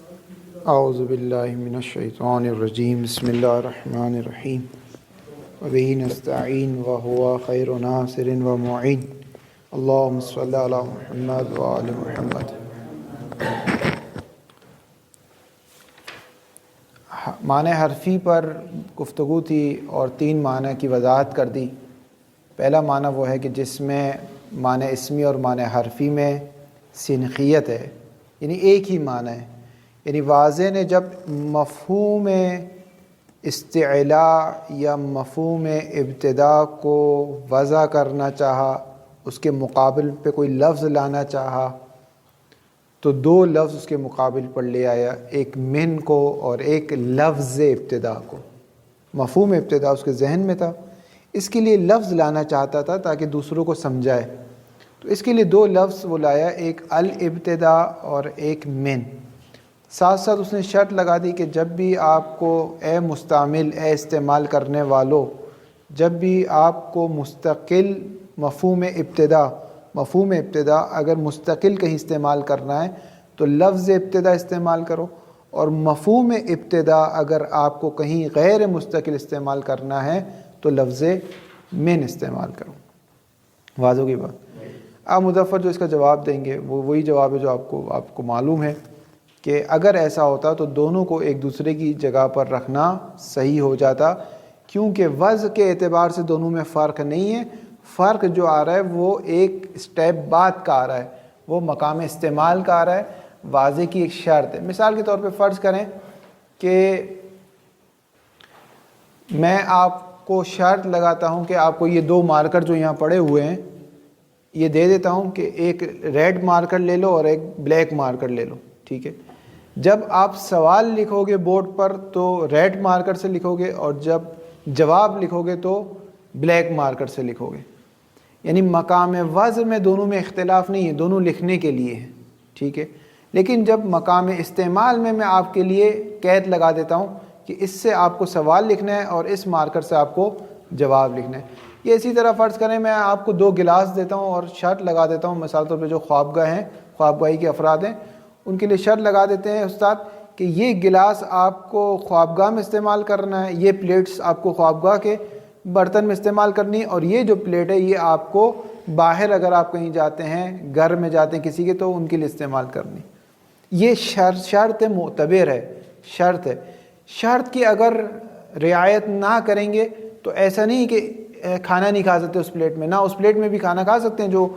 اعوذ باللہ من الشیطان الرجیم بسم اللہ الرحمن الرحیم وبہ نستعین وہو خیر ناصر ومعین اللہم صلی علی محمد وآل محمد۔ معنی حرفی پر گفتگو تھی اور 3 معنی کی وضاحت کر دی۔ پہلا معنی وہ ہے کہ جس میں معنی اسمی اور معنی حرفی میں سنخیت ہے، یعنی ایک ہی معنی ہے، یعنی واضح نے جب مفہوم استعلاء یا مفہوم ابتدا کو وضع کرنا چاہا، اس کے مقابل پہ کوئی لفظ لانا چاہا تو 2 لفظ اس کے مقابل پر لے آیا، ایک من کو اور ایک لفظ ابتدا کو۔ مفہوم ابتدا اس کے ذہن میں تھا، اس کے لیے لفظ لانا چاہتا تھا تاکہ دوسروں کو سمجھائے، تو اس کے لیے 2 لفظ وہ لایا، ایک الابتدا اور ایک من۔ ساتھ ساتھ اس نے شرط لگا دی کہ جب بھی آپ کو اے مستعمل، اے استعمال کرنے والوں، جب بھی آپ کو مستقل مفہوم ابتدا اگر مستقل کہیں استعمال کرنا ہے تو لفظ ابتدا استعمال کرو، اور مفہوم ابتدا اگر آپ کو کہیں غیر مستقل استعمال کرنا ہے تو لفظ من استعمال کرو۔ واضح کی بات؟ آپ مظفر جو اس کا جواب دیں گے وہ وہی جواب ہے جو آپ کو معلوم ہے کہ اگر ایسا ہوتا تو دونوں کو ایک دوسرے کی جگہ پر رکھنا صحیح ہو جاتا، کیونکہ وضع کے اعتبار سے دونوں میں فرق نہیں ہے، فرق جو آ رہا ہے وہ ایک اسٹیپ بعد کا آ رہا ہے، وہ مقام استعمال کا آ رہا ہے، واضح کی ایک شرط ہے۔ مثال کے طور پہ فرض کریں کہ میں آپ کو شرط لگاتا ہوں کہ آپ کو یہ 2 مارکر جو یہاں پڑے ہوئے ہیں یہ دے دیتا ہوں کہ ایک ریڈ مارکر لے لو اور ایک بلیک مارکر لے لو، ٹھیک ہے؟ جب آپ سوال لکھو گے بورڈ پر تو ریڈ مارکر سے لکھو گے، اور جب جواب لکھو گے تو بلیک مارکر سے لکھو گے، یعنی مقام وضع میں دونوں میں اختلاف نہیں ہے، دونوں لکھنے کے لیے ہیں، ٹھیک ہے؟ لیکن جب مقام استعمال میں آپ کے لیے قید لگا دیتا ہوں کہ اس سے آپ کو سوال لکھنا ہے اور اس مارکر سے آپ کو جواب لکھنا ہے، یہ اسی طرح فرض کریں میں آپ کو 2 گلاس دیتا ہوں اور شرط لگا دیتا ہوں، مثال طور پہ جو خوابگاہ ہیں، خوابگاہی کے افراد ہیں، ان کے لیے شرط لگا دیتے ہیں استاد کہ یہ گلاس آپ کو خوابگاہ میں استعمال کرنا ہے، یہ پلیٹس آپ کو خوابگاہ کے برتن میں استعمال کرنی ہے، اور یہ جو پلیٹ ہے یہ آپ کو باہر اگر آپ کہیں جاتے ہیں، گھر میں جاتے ہیں کسی کے، تو ان کے لیے استعمال کرنی۔ یہ شرط معتبر ہے، شرط ہے، شرط کی اگر رعایت نہ کریں گے تو ایسا نہیں کہ کھانا نہیں کھا سکتے اس پلیٹ میں، نہ اس پلیٹ میں بھی کھانا کھا سکتے ہیں، جو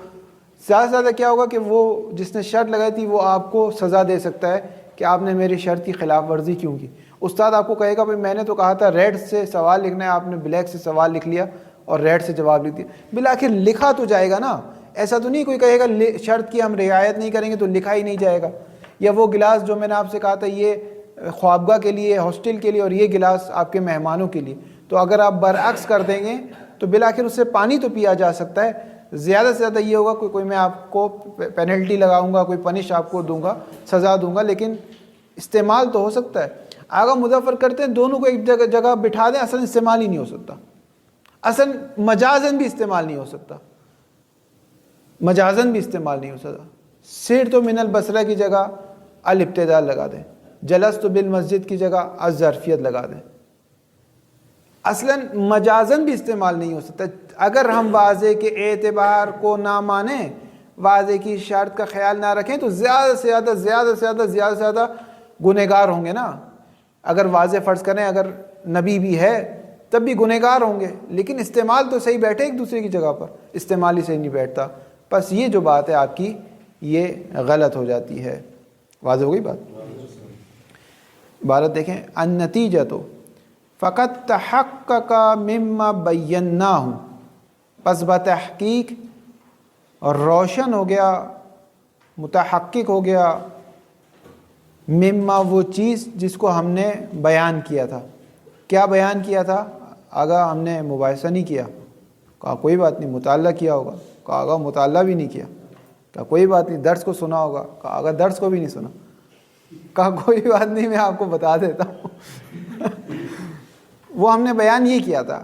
زیادہ سے زیادہ کیا ہوگا کہ وہ جس نے شرط لگائی تھی وہ آپ کو سزا دے سکتا ہے کہ آپ نے میری شرط کی خلاف ورزی کیوں کی۔ استاد آپ کو کہے گا بھائی میں نے تو کہا تھا ریڈ سے سوال لکھنا ہے، آپ نے بلیک سے سوال لکھ لیا اور ریڈ سے جواب لکھ دیا، بالآخر لکھا تو جائے گا نا، ایسا تو نہیں کوئی کہے گا شرط کی ہم رعایت نہیں کریں گے تو لکھا ہی نہیں جائے گا۔ یا وہ گلاس جو میں نے آپ سے کہا تھا یہ خوابگاہ کے لیے، ہاسٹل کے لیے، اور یہ گلاس آپ کے مہمانوں کے لیے، تو اگر آپ برعکس کر دیں گے تو بالآخر اس سے پانی تو پیا جا سکتا ہے، زیادہ سے زیادہ یہ ہوگا کوئی میں آپ کو پینلٹی لگاؤں گا، کوئی پنش آپ کو دوں گا، سزا دوں گا، لیکن استعمال تو ہو سکتا ہے۔ آگا مظفر کرتے ہیں دونوں کو ایک جگہ بٹھا دیں، اصل استعمال ہی نہیں ہو سکتا، اصل مجازن بھی استعمال نہیں ہو سکتا، مجازن بھی استعمال نہیں ہو سکتا۔ سرت من البصرہ کی جگہ الابتداء لگا دیں، جلست بالمسجد کی جگہ الظرفیت لگا دیں، اصلاً مجازن بھی استعمال نہیں ہو سکتا۔ اگر ہم واضح کے اعتبار کو نہ مانیں، واضح کی شرط کا خیال نہ رکھیں تو زیادہ سے زیادہ گنہگار ہوں گے نا۔ اگر واضح فرض کریں اگر نبی بھی ہے تب بھی گنہگار ہوں گے، لیکن استعمال تو صحیح بیٹھے ایک دوسرے کی جگہ پر، استعمال ہی صحیح نہیں بیٹھتا، بس یہ جو بات ہے آپ کی یہ غلط ہو جاتی ہے۔ واضح ہو گئی بات؟ عبارت دیکھیں، النتیجۃ فقط تحقق مما بیناہ، پس بتحقیق روشن ہو گیا، متحقق ہو گیا، مما وہ چیز جس کو ہم نے بیان کیا تھا۔ کیا بیان کیا تھا؟ آگا ہم نے مباحثہ نہیں کیا، کہا کوئی بات نہیں، مطالعہ کیا ہوگا، کہا آگا مطالعہ بھی نہیں کیا، کہا کوئی بات نہیں، درس کو سنا ہوگا، کہا آگا درس کو بھی نہیں سنا، کہا کوئی بات نہیں میں آپ کو بتا دیتا ہوں وہ ہم نے بیان یہ کیا تھا،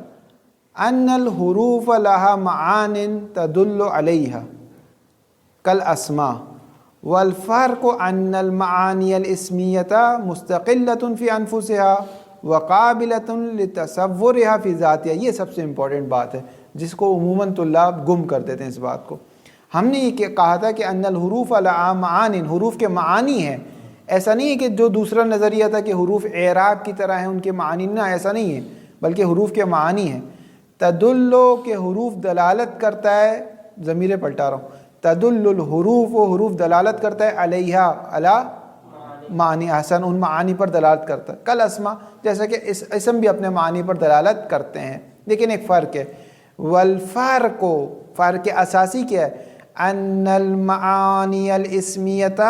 ان الحروف لها معان تدل علیہا کالاسماء والفرق ان المعانی الاسمیۃ مستقلۃ فی انفسها وقابلۃ لتصورها فی ذاتها. یہ سب سے امپورٹنٹ بات ہے جس کو عموماً طلاب گم کر دیتے ہیں اس بات کو. ہم نے یہ کہا تھا کہ ان الحروف لها معان، حروف کے معانی ہیں. ایسا نہیں ہے کہ جو دوسرا نظریہ تھا کہ حروف اعراب کی طرح ہیں ان کے معانی، نہ ایسا نہیں ہے، بلکہ حروف کے معانی ہیں. تدلو کہ حروف دلالت کرتا ہے، ضمیر پلٹا رہا ہوں، تدل الحروف، و حروف دلالت کرتا ہے علیہا علی معنی احسن، ان معانی پر دلالت کرتا ہے. کل اسما، جیسا کہ اسم بھی اپنے معنی پر دلالت کرتے ہیں، لیکن ایک فرق ہے. والفرق، فرق اساسی کیا ہے؟ ان المعانی الاسمیۃ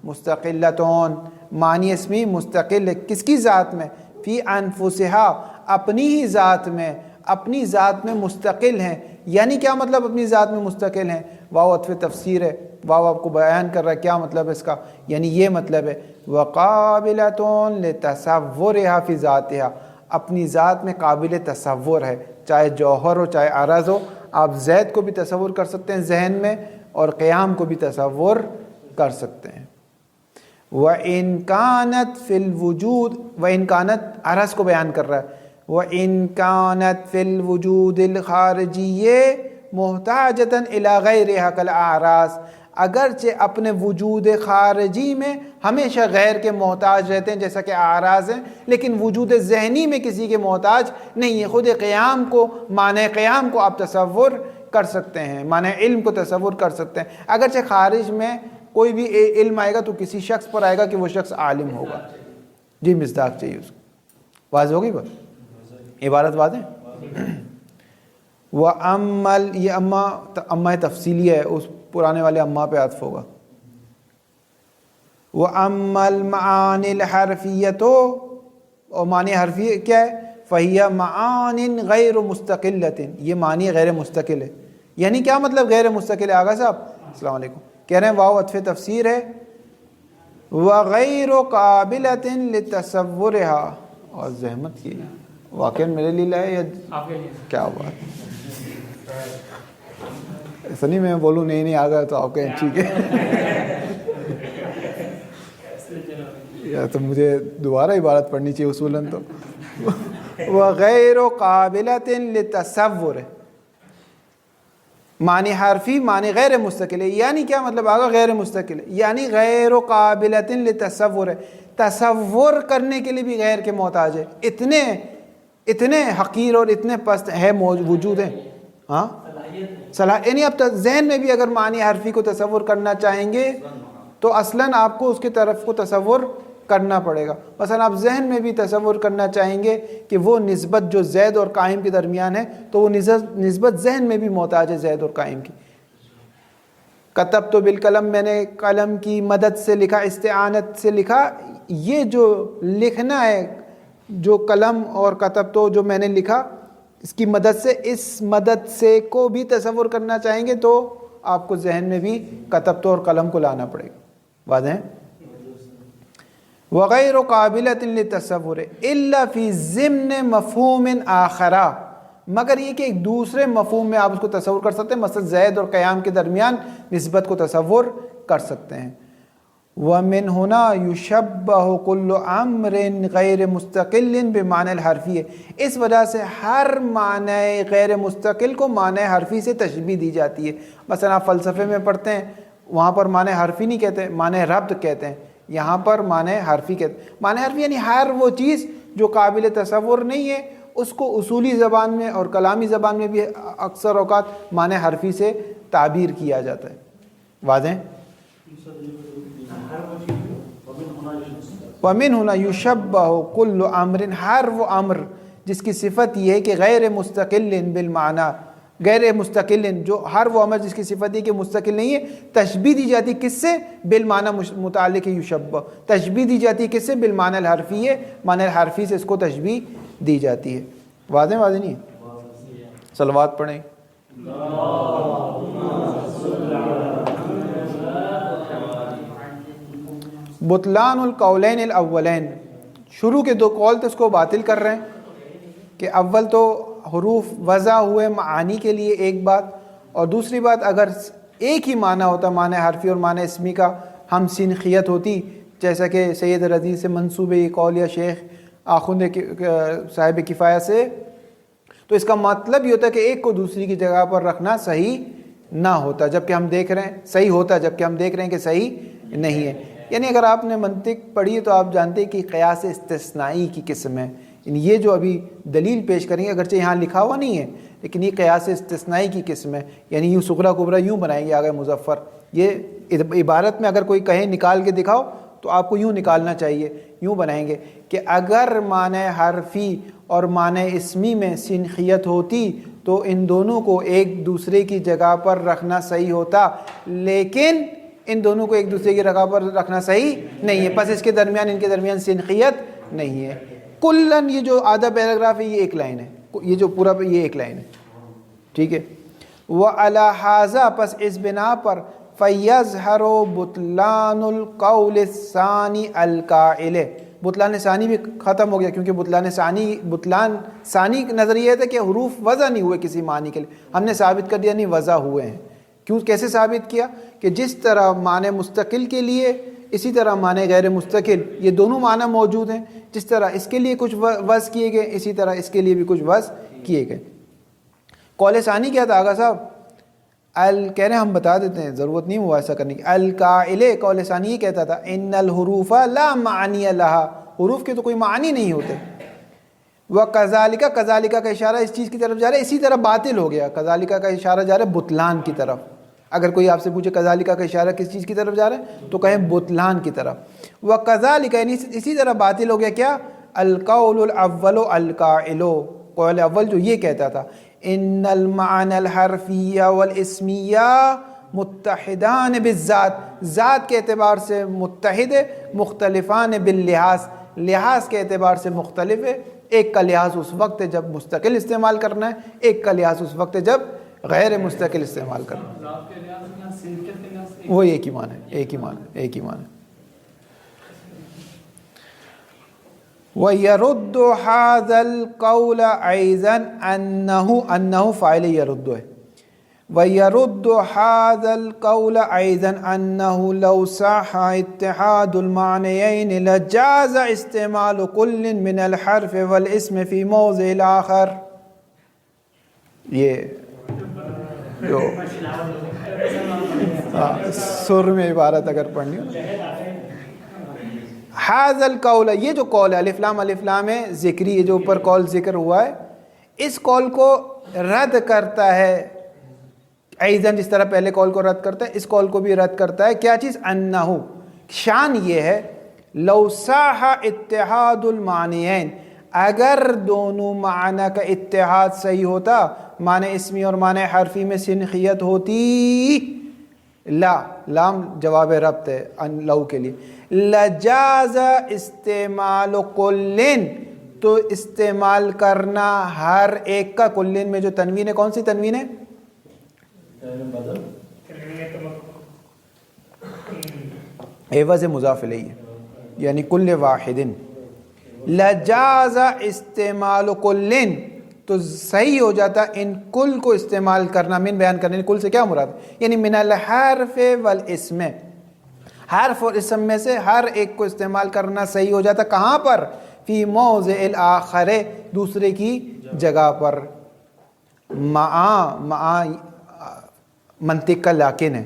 مستقلتون، معنی اسمی مستقل ہے کس کی ذات میں؟ فی انفسها، اپنی ہی ذات میں، اپنی ذات میں مستقل ہیں. یعنی کیا مطلب اپنی ذات میں مستقل ہیں؟ واو عطف تفسیر ہے، واو آپ کو بیان کر رہا ہے کیا مطلب ہے اس کا. یعنی یہ مطلب ہے وقابلۃ لتصورها فی ذاتها، اپنی ذات میں قابل تصور ہے، چاہے جوہر ہو چاہے عرض ہو. آپ زید کو بھی تصور کر سکتے ہیں ذہن میں، اور قیام کو بھی تصور کر سکتے ہیں. وَإِن كَانَتْ فِي الْوُجُودِ، وَإِن كَانَتْ عرض کو بیان کر رہا ہے، وَإِن كَانَتْ فِي الْوُجُودِ الْخَارِجِيِّ مُحْتَاجَةً إِلَى غَيْرِهَا كَالْأَعْرَاضِ، اگرچہ اپنے وجود خارجی میں ہمیشہ غیر کے محتاج رہتے ہیں جیسا کہ اعراض ہیں، لیکن وجود ذہنی میں کسی کے محتاج نہیں ہے. خود قیام کو، معنی قیام کو آپ تصور کر سکتے ہیں، معنی علم کو تصور کر سکتے ہیں. اگرچہ خارج میں کوئی بھی علم آئے گا تو کسی شخص پر آئے گا کہ وہ شخص عالم ہوگا. جی مصداق چاہیے اس کو. واضح ہوگی بات؟ عبارت واضح؟ وَأَمَّا، یہ اما تفصیلیہ ہے، اس پرانے والے اما پہ عطف ہوگا. وَأَمَّا الْمَعَانِ الْحَرْفِيَّةُ، اور معنی حرفی کیا ہے؟ فَهِيَ مَعَانٍ غَيْرُ مُسْتَقِلَّةٍ، یہ معنی غیر مستقل ہے. یعنی کیا مطلب غیر مستقل ہے؟ آغا صاحب السلام علیکم کہہ رہے ہیں واو عطف تفسیر ہے، وَغَيْرُ قَابِلَةٍ لِتَصَوُّرِهَا، اور زحمت کی واقعا میرے لیے لائے یا کیا بات؟ ایسا نہیں میں بولوں نہیں آ گیا تو آپ کہیں ٹھیک ہے یا تو مجھے دوبارہ عبارت پڑھنی چاہیے اصولاً. تو وَغَيْرُ قَابِلَةٍ لِتَصَوُّرِ، معنی حرفی معنی غیر مستقل ہے. یعنی کیا مطلب آگا غیر مستقل ہے؟ یعنی غیر قابلۃ لتصور ہے، تصور کرنے کے لیے بھی غیر کے محتاج ہے. اتنے حقیر اور اتنے پست ہے وجود ہیں. ہاں یعنی اب ذہن میں بھی اگر معنی حرفی کو تصور کرنا چاہیں گے تو اصلاً آپ کو اس کی طرف کو تصور کرنا پڑے گا. مثلا آپ ذہن میں بھی تصور کرنا چاہیں گے کہ وہ نسبت جو زید اور قائم کے درمیان ہے تو وہ نسبت ذہن میں بھی محتاج ہے زید اور قائم کی. کتبت بالقلم، میں نے قلم کی مدد سے لکھا، استعانت سے لکھا. یہ جو لکھنا ہے، جو قلم اور کتبت جو میں نے لکھا اس کی مدد سے، اس مدد سے کو بھی تصور کرنا چاہیں گے تو آپ کو ذہن میں بھی کتبت اور قلم کو لانا پڑے گا. واضح ہے؟ وَغَيْرُ قَابِلَةٍ لِتَصَوُّرِ إِلَّا فِي ضِمْنِ مَفْهُومٍ آخَرَ، مگر یہ کہ ایک دوسرے مفہوم میں آپ اس کو تصور کر سکتے ہیں. مثلا زید اور قیام کے درمیان نسبت کو تصور کر سکتے ہیں. وَمِنْ هُنَا يُشَبَّهُ كُلُّ أَمْرٍ غَيْرِ مُسْتَقِلٍ بِمَعْنَى الْحَرْفِيَّ، اس وجہ سے ہر معنی غیر مستقل کو معنی حرفی سے تشبیہ دی جاتی ہے. مثلا آپ فلسفے میں پڑھتے ہیں، وہاں پر معنی حرفی نہیں کہتے، معنی ربط کہتے ہیں. یہاں پر معنی حرفی کہتے ہیں. معنی حرفی یعنی ہر وہ چیز جو قابل تصور نہیں ہے اس کو اصولی زبان میں اور کلامی زبان میں بھی اکثر اوقات معنی حرفی سے تعبیر کیا جاتا ہے. واضح؟ وَمِنْ هُنَا يُشَبَّهُ كُلُّ أَمْرٍ، ہر وہ امر جس کی صفت یہ ہے کہ غیر مستقل بالمعنی، غیر مستقل، جو ہر وہ امر جس کی صفت ہے کہ مستقل نہیں ہے، تشبیہ دی جاتی کس سے؟ بالمعنی متعلق یشبہ، تشبیہ دی جاتی کس سے؟ بالمعنی الحرفی ہے، معنی الحرفی سے اس کو تشبیہ دی جاتی ہے. واضح نہیں ہے؟ صلوات پڑھیں. بطلان القولین الاولین، شروع کے دو قول تھے اس کو باطل کر رہے ہیں کہ اول تو حروف وضع ہوئے معانی کے لیے ایک بات، اور دوسری بات اگر ایک ہی معنی ہوتا معنی حرفی اور معنی اسمی کا ہم سنخیت ہوتی، جیسا کہ سید رضی سے منسوب یہ قول یا شیخ آخوند صاحب کفایہ سے، تو اس کا مطلب یہ ہوتا ہے کہ ایک کو دوسری کی جگہ پر رکھنا صحیح نہ ہوتا، جبکہ ہم دیکھ رہے ہیں صحیح ہوتا، جبکہ ہم دیکھ رہے ہیں کہ صحیح نہیں ہے۔ یعنی اگر آپ نے منطق پڑھی ہے تو آپ جانتے ہیں کہ قیاس استثنائی کی قسم ہے، یعنی یہ جو ابھی دلیل پیش کریں گے اگرچہ یہاں لکھا ہوا نہیں ہے لیکن یہ قیاس استثنائی کی قسم ہے، یعنی یوں صغریٰ کبریٰ یوں بنائیں گے آگے مظفر، یہ عبارت میں اگر کوئی کہے نکال کے دکھاؤ تو آپ کو یوں نکالنا چاہیے، یوں بنائیں گے کہ اگر معنی حرفی اور معنی اسمی میں سنخیت ہوتی تو ان دونوں کو ایک دوسرے کی جگہ پر رکھنا صحیح ہوتا، لیکن ان دونوں کو ایک دوسرے کی جگہ پر رکھنا صحیح نہیں ہے، پس اس کے درمیان ان کے درمیان سنخیت نہیں ہے۔ کلن یہ جو آدھا پیراگراف ہے یہ ایک لائن ہے، یہ جو پورا یہ ایک لائن ہے، ٹھیک ہے۔ وَعَلَى هَذَا پس اس بنا پر فَيَظْهَرُ بُطْلَانُ الْقَوْلِ الثَّانِي الْقَائِلِ، بطلان ثانی بھی ختم ہو گیا، کیونکہ بطلان ثانی نظریہ تھا کہ حروف وضع نہیں ہوئے کسی معنی کے لیے، ہم نے ثابت کر دیا نہیں وضع ہوئے ہیں۔ کیوں کیسے ثابت کیا؟ کہ جس طرح معنی مستقل کے لیے اسی طرح معنی غیر مستقل یہ دونوں معنی موجود ہیں، جس طرح اس کے لیے کچھ وضع کیے گئے اسی طرح اس کے لیے بھی کچھ وضع کیے گئے۔ قول ثانی کیا تھا آغا صاحب؟ کہہ رہے ہیں ہم بتا دیتے ہیں، ضرورت نہیں ہوا ایسا کرنے کی۔ القائل قول ثانی یہ کہتا تھا ان الحروف لا معنی لها، حروف کے تو کوئی معنی نہیں ہوتے۔ وکذالک، کذالک کا اشارہ اس چیز کی طرف جا رہا ہے، اسی طرح باطل ہو گیا، کذالک کا اشارہ جا رہا ہے بطلان کی طرف۔ اگر کوئی آپ سے پوچھے کذالک کا اشارہ کس چیز کی طرف جا رہا ہے تو کہیں بطلان کی طرف۔ وکذالک یعنی اسی طرح باطل ہو گیا کیا؟ القول الاول القائل، قول اول جو یہ کہتا تھا ان المعنى الحرفیہ والاسمیہ متحدان بالذات، ذات کے اعتبار سے متحد، مختلفان باللحاظ، لحاظ کے اعتبار سے مختلف ہے۔ ایک کا لحاظ اس وقت ہے جب مستقل استعمال کرنا ہے، ایک کا لحاظ اس وقت ہے جب غیر مستقل استعمال کرنا ہے۔ وہ ایک ہی معنی ہے، ایک ہی معنی ہے، ایک ہی معنی ہے۔ وَيَرُدُّ هَذَا الْقَوْلَ أَيْضًا أَنَّهُ فاعل يرد ہے۔ وَيَرُدُّ هَذَا الْقَوْلَ أَيْضًا أَنَّهُ لَوْ صَحَّ اتِّحَادُ الْمَعْنَيَيْنِ لَجَازَ اسْتِعْمَالُ كُلٍّ مِنَ الْحَرْفِ وَالْاسْمِ فِي مَوْضِعِ الْآخَرِ۔ یہ جو سر میں عبارت اگر پڑھنی ہو، حاذ القول، یہ جو قول ہے الف لام ہے ذکری، یہ جو اوپر قول ذکر ہوا ہے اس قول کو رد کرتا ہے، ایضاً جس طرح پہلے قول کو رد کرتا ہے اس قول کو بھی رد کرتا ہے۔ کیا چیز؟ انہو، شان یہ ہے لو صح اتحاد المعنیین، اگر دونوں معنی کا اتحاد صحیح ہوتا، معنی اسمی اور معنی حرفی میں سنخیت ہوتی، لا لام جواب ربط ہے ان لو کے لیے، لجاز استعمال کلن، تو استعمال کرنا ہر ایک کا، کلن میں جو تنوین ہے کون سی تنوین ہے؟ عوض مضاف الیہ یعنی کل واحد، لجاز استعمال کلن، تو صحیح ہو جاتا ان کل کو استعمال کرنا، من بیان کرنے، کل سے کیا مراد؟ یعنی من الحرف والاسم، حرف اور اسم میں سے ہر ایک کو استعمال کرنا صحیح ہو جاتا، کہاں پر؟ فی موضع الآخر، دوسرے کی جگہ پر۔ مع منطق کا لیکن ہے،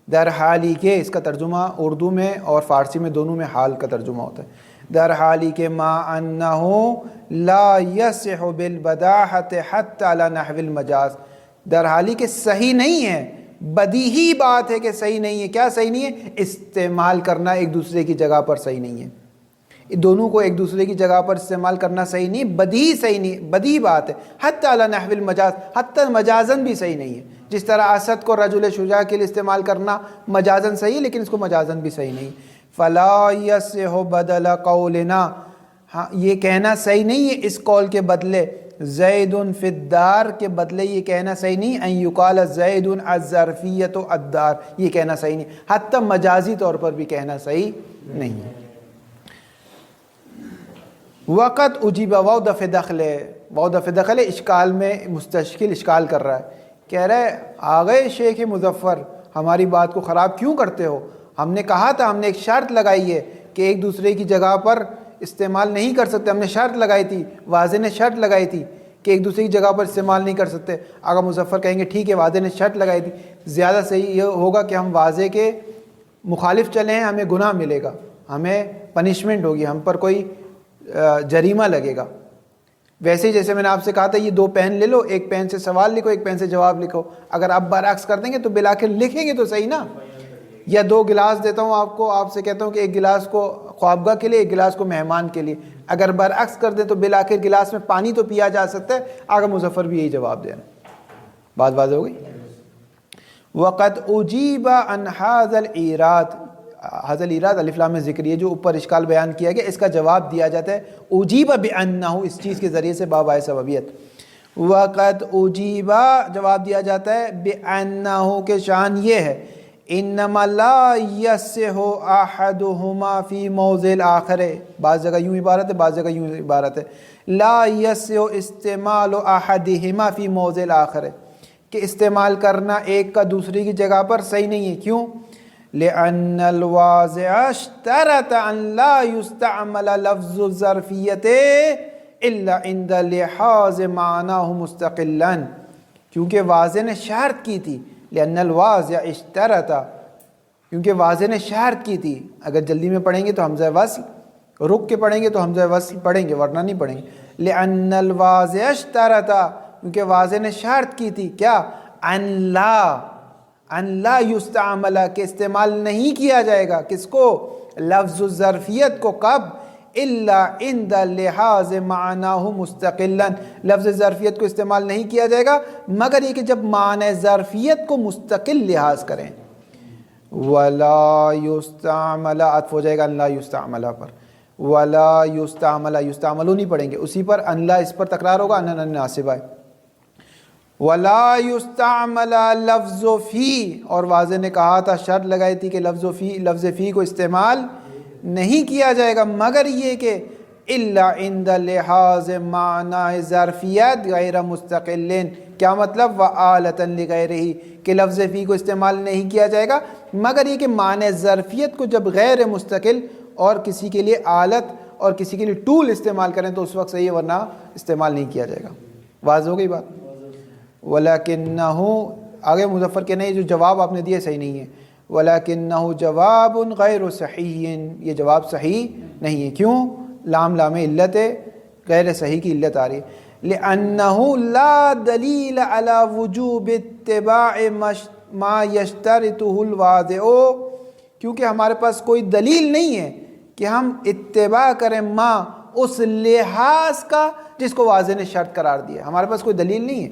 در حالی کے، اس کا ترجمہ اردو میں اور فارسی میں دونوں میں حال کا ترجمہ ہوتا ہے، در حالی کے ما انہو لا یصح بالبداحت حتی علی نحو المجاز، در حالی کے صحیح نہیں ہے، بدیہی بات ہے کہ صحیح نہیں ہے۔ کیا صحیح نہیں ہے؟ استعمال کرنا ایک دوسرے کی جگہ پر صحیح نہیں ہے، دونوں کو ایک دوسرے کی جگہ پر استعمال کرنا صحیح نہیں، بدیہی صحیح نہیں، بدیہی بات ہے۔ حتی علی نحو المجاز، حتی مجازن بھی صحیح نہیں ہے، جس طرح اسد کو رجل شجاع کے لیے استعمال کرنا مجازن صحیح ہے لیکن اس کو مجازن بھی صحیح نہیں۔ فلا یصح بدل قولنا، ہاں یہ کہنا صحیح نہیں ہے اس قول کے بدلے، زید فی الدار کے بدلے یہ کہنا صحیح نہیں، ان یقال زید الظرفیۃ الدار، یہ کہنا صحیح نہیں، حتی مجازی طور پر بھی کہنا صحیح نہیں ہے۔ وقت اجیب واو دفع دخل، واو دفع دخل اشکال میں مستشکل اشکال کر رہا ہے، کہہ رہا ہے آگئے شیخ مظفر ہماری بات کو خراب کیوں کرتے ہو؟ ہم نے کہا تھا، ہم نے ایک شرط لگائی ہے کہ ایک دوسرے کی جگہ پر استعمال نہیں کر سکتے. ہم نے شرط لگائی تھی، واضح نے شرط لگائی تھی کہ ایک دوسرے کی جگہ پر استعمال نہیں کر سکتے. اگر مظفر کہیں گے ٹھیک ہے واضح نے شرط لگائی تھی، زیادہ صحیح یہ ہوگا کہ ہم واضح کے مخالف چلیں ہیں، ہمیں گناہ ملے گا، ہمیں پنشمنٹ ہوگی، ہم پر کوئی جریمہ لگے گا. ویسے ہی جیسے میں نے آپ سے کہا تھا یہ 2 پین لے لو، ایک پین سے سوال لکھو، ایک پین سے جواب لکھو. اگر آپ برعکس کر دیں گے تو بالآخر لکھیں گے تو صحیح نا. یا 2 گلاس دیتا ہوں آپ کو، آپ سے کہتا ہوں کہ ایک گلاس کو خوابگاہ کے لیے، ایک گلاس کو مہمان کے لیے. اگر برعکس کر دیں تو بالآخر گلاس میں پانی تو پیا جا سکتا ہے. آگے مظفر بھی یہی جواب دے رہے ہیں. بات واضح ہو گئی. وقت اجیب عن هذا الایراد، هذا الایراد الف لام ذکریہ جو اوپر اشکال بیان کیا گیا، اس کا جواب دیا جاتا ہے اجیب بانہ، اس چیز کے ذریعے سے باب آئے سببیت. وقت اجیب جواب دیا جاتا ہے بانہ کہ شان یہ ہے انما لا یصح احدہما فی موضع الاخر. بعض جگہ یوں عبارت ہے، بعض جگہ یوں عبارت ہے لا یصح استعمال احدہما فی موضع الاخر، کہ استعمال کرنا ایک کا دوسری کی جگہ پر صحیح نہیں ہے. کیوں؟ لأن الواضع اشترط ان لا يستعمل لفظ الظرفیت الا عند لحاظ معناه مستقلا، کیونکہ واضح نے شرط کی تھی. لأن الواضع اشترط، کیونکہ واضح نے شرط کی تھی. اگر جلدی میں پڑھیں گے تو حمزہ وصل، رک کے پڑھیں گے تو حمزہ وصل پڑھیں گے، ورنہ نہیں پڑھیں گے. لأن الواضع اشترط، کیونکہ واضح نے شرط کی تھی کیا؟ ان لا یستعمل، کہ استعمال نہیں کیا جائے گا کس کو؟ لفظ الظرفیت کو. کب؟ الا عند لحاظ معناه مستقلا، لفظ ظرفیت کو استعمال نہیں کیا جائے گا مگر یہ کہ جب معنی ظرفیت کو مستقل لحاظ کریں. ولا یستعمل عطف ہو جائے گا ان لا یستعمل پر. ولا یستعمل، یستعملو نہیں پڑھیں گے، اسی پر ان لا اس پر تکرار ہوگا، ان ناصبہ ہے. ولا یستعمل لفظ فی، اور واضح نے کہا تھا، شرط لگائی تھی کہ لفظ فی کو استعمال نہیں کیا جائے گا مگر یہ کہ الا عند لحاظ معنی ظرفیت غیر مستقلین. کیا مطلب؟ وآلۃ لغیرہ، کہ لفظ فی کو استعمال نہیں کیا جائے گا مگر یہ کہ معنی ظرفیت کو جب غیر مستقل اور کسی کے لیے آلت اور کسی کے لیے ٹول استعمال کریں تو اس وقت صحیح ہے، ورنہ استعمال نہیں کیا جائے گا. واضح ہو گئی بات؟ وَلَكِنَّهُ، آگے مظفر کے نہیں، جو جواب آپ نے دیے صحیح نہیں ہے. وَلَكِنَّهُ جواب غیر صحیح، یہ جواب صحیح نہیں ہے. کیوں؟ لام علت ہے، غیر صحیح کی علت آ رہی ہے. لِأَنَّهُ لَا دَلِيلَ عَلَى وُجُوبِ اتِّبَاعِ مَا يَشْتَرِطُهُ الْوَاضِعُ، کیونکہ ہمارے پاس کوئی دلیل نہیں ہے کہ ہم اتباع کریں ما، اس لحاظ کا جس کو واضح نے شرط قرار دیا. ہمارے پاس کوئی دلیل نہیں ہے.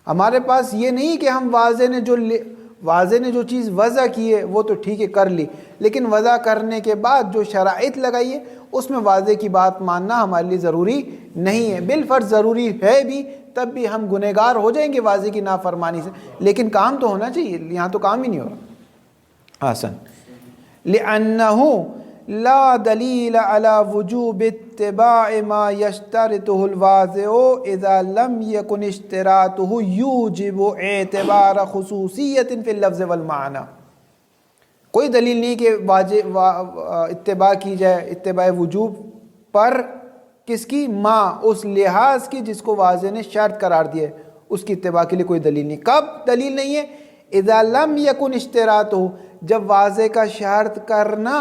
ہمارے پاس یہ نہیں کہ ہم واضح نے جو چیز وضع کی ہے وہ تو ٹھیک ہے کر لی، لیکن وضع کرنے کے بعد جو شرائط لگائی ہے اس میں واضح کی بات ماننا ہمارے لیے ضروری نہیں ہے. بالفرض ضروری ہے بھی تب بھی ہم گنہگار ہو جائیں گے واضح کی نافرمانی سے، لیکن کام تو ہونا چاہیے. یہاں تو کام ہی نہیں ہو رہا. حسن. لِأَنَّهُ لا دلیل علی وجوب اتباع ما یشترطه الواضع اذا لم یکن اشتراطه یوجب اعتبار خصوصیت فی اللفظ والمعنی. کوئی دلیل نہیں کہ اتباع کی جائے، اتباع وجوب پر کس کی؟ ما، اس لحاظ کی جس کو واضح نے شرط قرار دیا ہے، اس کی اتباع کے لیے کوئی دلیل نہیں. کب دلیل نہیں ہے؟ اذا لم یکن اشتراطه، جب واضح کا شرط کرنا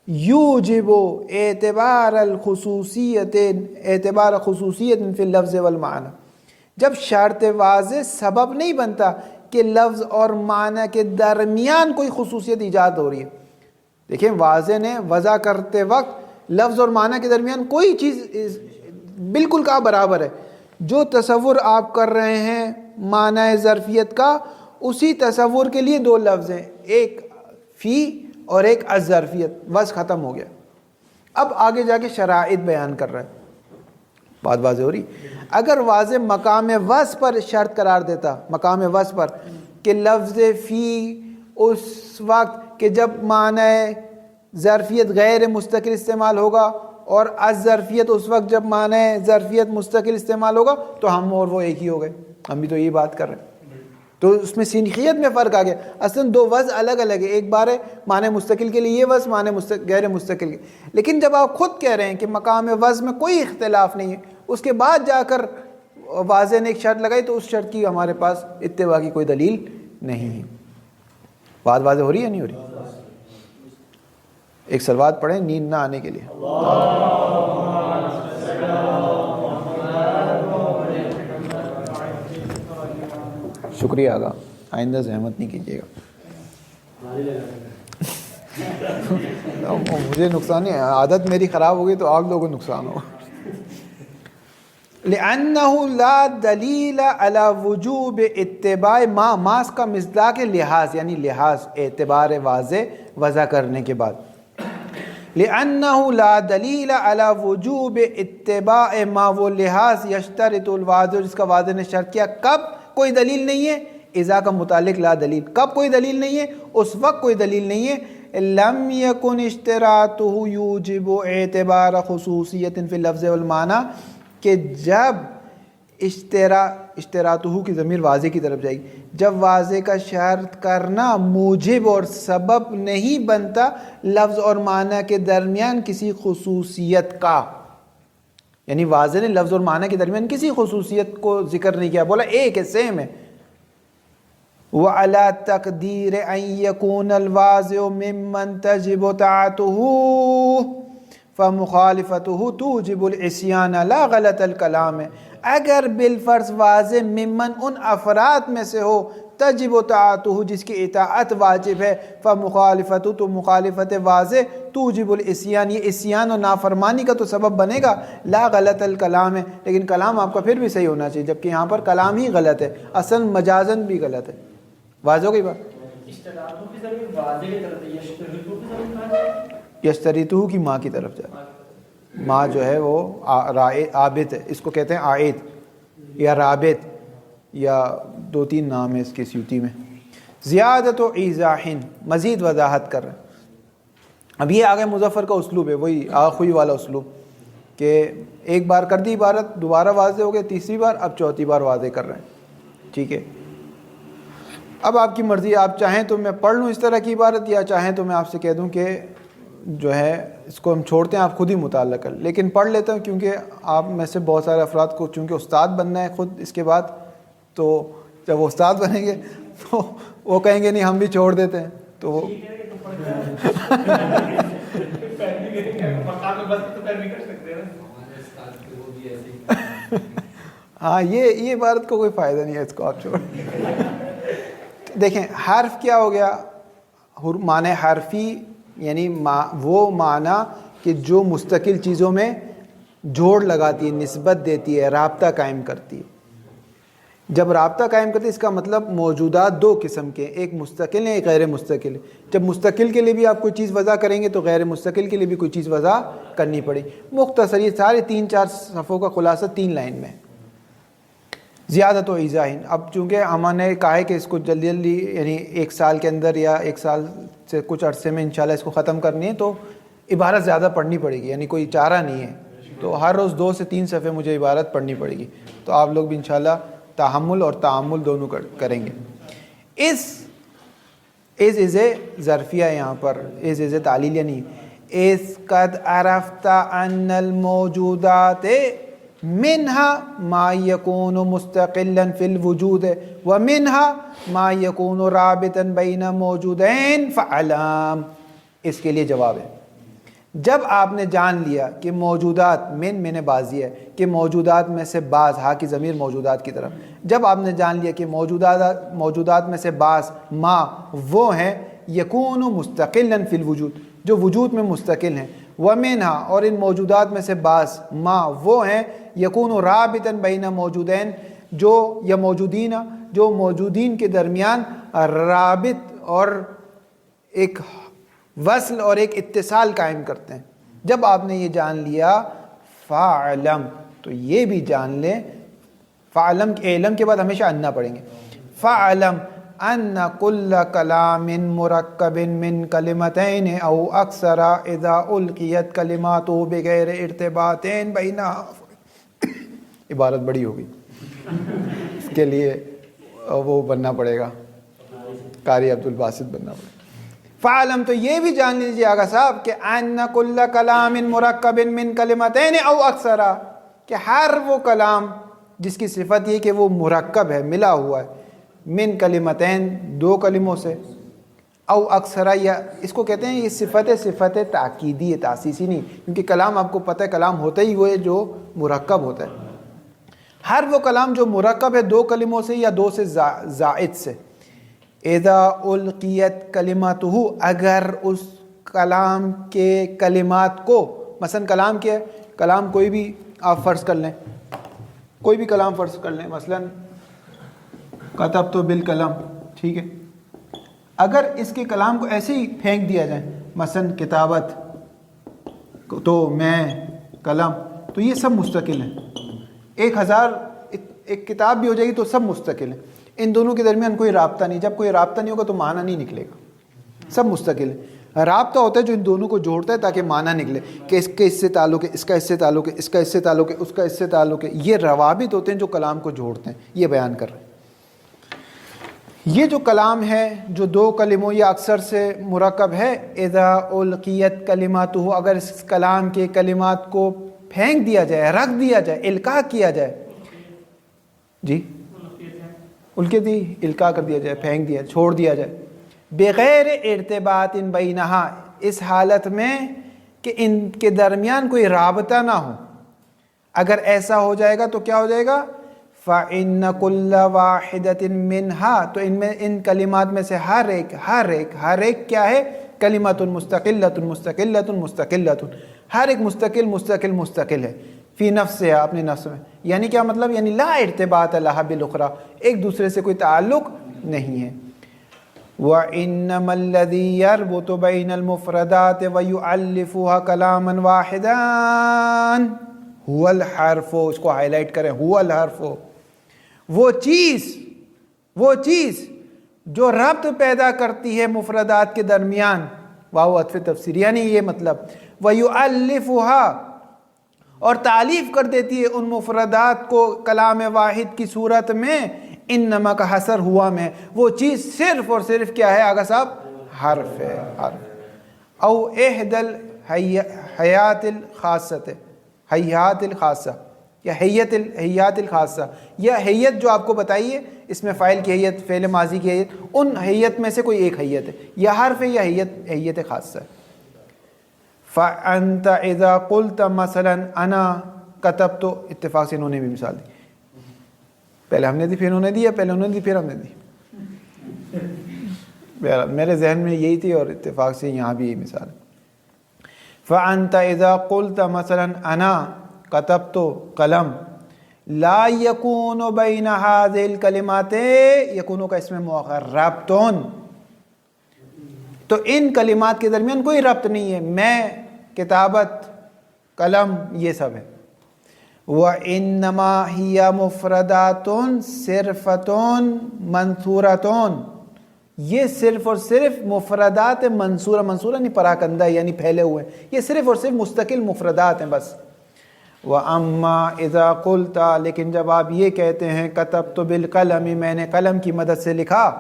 یوجب اعتبار الخصوصیت، اعتبار خصوصیت فی اللفظ والمعنی، جب شرط واضح سبب نہیں بنتا کہ لفظ اور معنی کے درمیان کوئی خصوصیت ایجاد ہو رہی ہے. دیکھیں واضح نے وضع کرتے وقت لفظ اور معنی کے درمیان کوئی چیز بالکل کا برابر ہے. جو تصور آپ کر رہے ہیں معنی ظرفیت کا، اسی تصور کے لیے 2 لفظ ہیں، ایک فی اور ایک الظرفیت. بس ختم ہو گیا. اب آگے جا کے شرائط بیان کر رہا ہے. بات واضح ہو رہی؟ اگر واضح مقام وصف پر شرط قرار دیتا، مقام وصف پر، کہ لفظ فی اس وقت کہ جب معنی ظرفیت غیر مستقل استعمال ہوگا اور الظرفیت اس وقت جب معنی ظرفیت مستقل استعمال ہوگا، تو ہم اور وہ ایک ہی ہو گئے. ہم بھی تو یہی بات کر رہے ہیں. تو اس میں سینخیت میں فرق آ گیا. اصلاً دو وضع الگ الگ ہے, ایک بار ہے معنی مستقل کے لیے یہ وضع, معنی غیر مستقل کے. لیکن جب آپ خود کہہ رہے ہیں کہ مقام وضع میں کوئی اختلاف نہیں ہے, اس کے بعد جا کر واضح نے ایک شرط لگائی, تو اس شرط کی ہمارے پاس اتباع کی کوئی دلیل نہیں ہے. بات واضح ہو رہی ہے نہیں ہو رہی؟ ایک صلوات پڑھیں نیند نہ آنے کے لیے. شکریہ آگا, آئندہ زحمت نہیں کیجیے گا. مجھے نقصان نہیں, عادت میری خراب ہوگی تو آپ لوگوں کو نقصان ہوگا. لأنه لا دلیل علی وجوب اتباع ما, ماس کا مصداق لحاظ, یعنی لحاظ اعتبار واضح وضع کرنے کے بعد. لأنه لا دلیل علی وجوب اتباع ما, وہ لحاظ یشترط الواضح جس کا واضح نے شرط کیا. کب کوئی دلیل نہیں ہے؟ اذا کا متعلق لا دلیل. کب کوئی دلیل نہیں ہے؟ اس وقت کوئی دلیل نہیں ہے. لم یکن اشتراطه یوجب اعتبار خصوصیت فی اللفظ والمعنی, کہ جب اشتراطہ کی ضمیر واضح کی طرف جائے گی, جب واضح کا شرط کرنا موجب اور سبب نہیں بنتا لفظ اور معنی کے درمیان کسی خصوصیت کا. یعنی واضح نے لفظ اور معنی کے درمیان کسی خصوصیت کو ذکر نہیں کیا, بولا ایک ہے, سیم ہے. وَعَلَى تَقْدِيرِ أَن يَكُونَ الْوَاضِعُ مِمَّنْ تَجِبُ طَاعَتُهُ فَمُخَالِفَتُهُ تُوجِبُ الْعِصْيَانَ لَا غَلَطَ الْكَلَامِ. اگر بالفرض واضح ممن ان افراد میں سے ہو تجب طاعتہ جس کی اطاعت واجب ہے, فمخالفت تو مخالفت واضح, توجب العصیان یہ عصیان اور نافرمانی کا تو سبب بنے گا. لا غلط الکلام ہے, لیکن کلام آپ کا پھر بھی صحیح ہونا چاہیے, جبکہ یہاں پر کلام ہی غلط ہے, اصل مجازن بھی غلط ہے. واضح ہو گئی بات؟ یشترطہ کی ماں کی طرف جائے, ماں جو ہے وہ عابد ہے, اس کو کہتے ہیں عائد یا رابط, یا دو تین نام ہے اس کے سیوتی میں. زیادت و ایضاحن, مزید وضاحت کر رہے ہیں. اب یہ آگے مظفر کا اسلوب ہے, وہی آخوی والا اسلوب, کہ ایک بار کر دی عبارت, دوبارہ واضح ہو گئے, تیسری بار, اب چوتھی بار واضح کر رہے ہیں. ٹھیک ہے, اب آپ کی مرضی, آپ چاہیں تو میں پڑھ لوں اس طرح کی عبارت, یا چاہیں تو میں آپ سے کہہ دوں کہ جو ہے اس کو ہم چھوڑتے ہیں, آپ خود ہی مطالعہ کر. لیکن پڑھ لیتا ہوں کیونکہ آپ میں سے بہت سارے افراد کو چونکہ استاد بننا ہے خود اس کے بعد, تو جب وہ استاد بنیں گے تو وہ کہیں گے نہیں ہم بھی چھوڑ دیتے ہیں, تو ہاں یہ عبارت کو کوئی فائدہ نہیں ہے, اس کو آپ چھوڑ. دیکھیں حرف کیا ہو گیا, معنی حرفی یعنی وہ معنی کہ جو مستقل چیزوں میں جوڑ لگاتی ہے, نسبت دیتی ہے, رابطہ قائم کرتی ہے. جب رابطہ قائم کرتی ہے اس کا مطلب موجودات دو قسم کے, ایک مستقل ہے ایک غیر مستقل ہے. جب مستقل کے لیے بھی آپ کوئی چیز وضع کریں گے تو غیر مستقل کے لیے بھی کوئی چیز وضع کرنی پڑے. مختصر یہ سارے 3-4 صفحوں کا خلاصہ 3 لائن میں. زیادت و ایضاحن, اب چونکہ ہم نے کہا ہے کہ اس کو جلدی جلدی یعنی 1 سال کے اندر یا 1 سال سے کچھ عرصے میں انشاءاللہ اس کو ختم کرنی ہے, تو عبارت زیادہ پڑھنی پڑے گی, یعنی کوئی چارہ نہیں ہے. تو ہر روز 2 سے 3 صفحے مجھے عبارت پڑھنی پڑے گی, تو آپ لوگ بھی انشاءاللہ تحمل اور تعامل دونوں کریں گے. از ظرفیہ, یہاں پر از تعلیلیہ نہیں. اس قد عرفت ان الموجودات منها ما يكون مستقلا في الوجود ومنها ما يكون رابطا بين موجودين فعلام. اس کے لیے جواب ہے, جب آپ نے جان لیا کہ موجودات میں بازی ہے کہ موجودات میں سے بعض, ہاں کی ضمیر موجودات کی طرف, جب آپ نے جان لیا کہ موجودات میں سے بعض ما وہ ہیں یکون مستقلا فی الوجود جو وجود میں مستقل ہیں, ومنها اور ان موجودات میں سے بعض ما وہ ہیں یکون رابطا بین موجودین جو یا موجودین جو موجودین کے درمیان رابط اور ایک وصل اور ایک اتصال قائم کرتے ہیں. جب آپ نے یہ جان لیا فعلم, تو یہ بھی جان لیں, فعلم علم کے بعد ہمیشہ اننا پڑھیں گے. فعلم ان کل کلام مرکب من کلمتین او اکثر اذا القیت کلماتہ بغیر ارتباط بینہا. عبارت بڑی ہوگی, اس کے لیے وہ بننا پڑے گا، قاری عبدالباسط بننا پڑے گا۔ فعلم، تو یہ بھی جان لیجیے آقا صاحب کہ ان کل کلام مرکب من کلمتین او اکثر، کہ ہر وہ کلام جس کی صفت یہ کہ وہ مرکب ہے، ملا ہوا ہے، من کلمتین، دو کلموں سے، او اکثر، یا اس کو کہتے ہیں یہ صفت تاکیدی ہے، تاسیسی نہیں، کیونکہ کلام آپ کو پتہ ہے کلام ہوتا ہی وہ ہے جو مرکب ہوتا ہے۔ ہر وہ کلام جو مرکب ہے دو کلموں سے یا دو سے زائد سے، اذا القیت کلماتہ، اگر اس کلام کے کلمات کو، مثلا کلام کیا ہے، کلام کوئی بھی آپ فرض کر لیں، کوئی بھی کلام فرض کر لیں، مثلا کتبت بالقلم، ٹھیک ہے، اگر اس کے کلام کو ایسے ہی پھینک دیا جائے، مثلا کتابت تو میں قلم، تو یہ سب مستقل ہیں، 1000 ایک کتاب بھی ہو جائے گی تو سب مستقل ہیں، ان دونوں کے درمیان کوئی رابطہ نہیں، جب کوئی رابطہ نہیں ہوگا تو معنی نہیں نکلے گا، سب مستقل ہے۔ رابطہ ہوتا ہے جو ان دونوں کو جوڑتا ہے تاکہ معنی نکلے، کہ اس کے اس سے تعلق ہے، اس کا اس سے تعلق ہے، اس کا اس سے تعلق ہے، اس کا اس سے تعلق ہے، یہ روابط ہوتے ہیں جو کلام کو جوڑتے ہیں، یہ بیان کر رہے ہیں۔ یہ جو کلام ہے جو دو کلموں یا اکثر سے مرکب ہے، اذا القیت کلماتہ، اگر اس کلام کے کلمات کو پھینک دیا جائے، رکھ دیا جائے، القاء کیا جائے، جی القاء کر دیا جائے، پھینک دیا، چھوڑ دیا جائے، بغیر ارتباط بینہا، اس حالت میں کہ ان کے درمیان کوئی رابطہ نہ ہو، اگر ایسا ہو جائے گا تو کیا ہو جائے گا؟ فَإِنَّ كُلَّ وَاحِدَةٍ مِّنْهَا، تو ان میں ان کلمات میں سے ہر ایک کیا ہے؟ کلمۃ مستقلۃ مستقلۃ مستقلۃ، ہر ایک مستقل ہے، فی نفسها، اپنے نفس میں، یعنی کیا مطلب؟ یعنی لا ارتباط لها بالاخرى، ایک دوسرے سے کوئی تعلق نہیں ہے۔ وَإِنَّمَا الَّذِي يَرْبُطُ بَيْنَ الْمُفْرَدَاتِ وَيُؤَلِّفُهَا كَلَامًا وَاحِدًا هُوَ الْحَرْفُ، اس کو ہائی لائٹ کریں، هُوَ الْحَرْفُ، وہ چیز جو ربط پیدا کرتی ہے مفردات کے درمیان، واو عطف تفسیر، یعنی یہ مطلب وَيُؤَلِّفُهَا، اور تعلیف کر دیتی ہے ان مفردات کو کلام واحد کی صورت میں، انما کا حصر ہوا میں، وہ چیز صرف اور صرف کیا ہے آقا صاحب؟ حرف ہے، حرف، او احد الحیات الخاصہ، یا حیات الخاصہ، یا حیت جو آپ کو بتائیے، اس میں فاعل کی حیت، فعل ماضی کی حیت، ان حیت میں سے کوئی ایک حیت ہے، یا حرف ہے یا حیت خاصہ ہے۔ فَأَنْتَ إِذَا قُلْتَ مثلاً أَنَا كَتَبْتُ، اتفاق سے انہوں نے بھی مثال دی، پہلے ہم نے دی، پھر انہوں نے دی، پہلے انہوں نے دی، پھر ہم نے دی، میرے ذہن میں یہی تھی اور اتفاق سے یہاں بھی یہی مثال ہے۔ فَأَنْتَ إِذَا قُلْتَ مثلاً أَنَا كَتَبْتُ قلم، لا يَكُونُ بَيْنَ هَذِهِ الْكَلِمَاتِ، یکونو کا اسم مؤخر، ربطون، تو ان کلمات کے درمیان کوئی ربط نہیں ہے، میں، کتابت، قلم، یہ سب ہے۔ وَإِنَّمَا هِيَ مُفْرَدَاتٌ صِرْفَةٌ مَنْثُورَةٌ، یہ صرف اور صرف مفردات منصورہ، منصورہ نہیں پراکندہ یعنی پھیلے ہوئے، یہ صرف اور صرف مستقل مفردات ہیں بس۔ وَأَمَّا إِذَا قُلْتَ، لیکن جب آپ یہ کہتے ہیں كَتَبْتُ بِالْقَلَمِ، میں نے قلم کی مدد سے لکھا،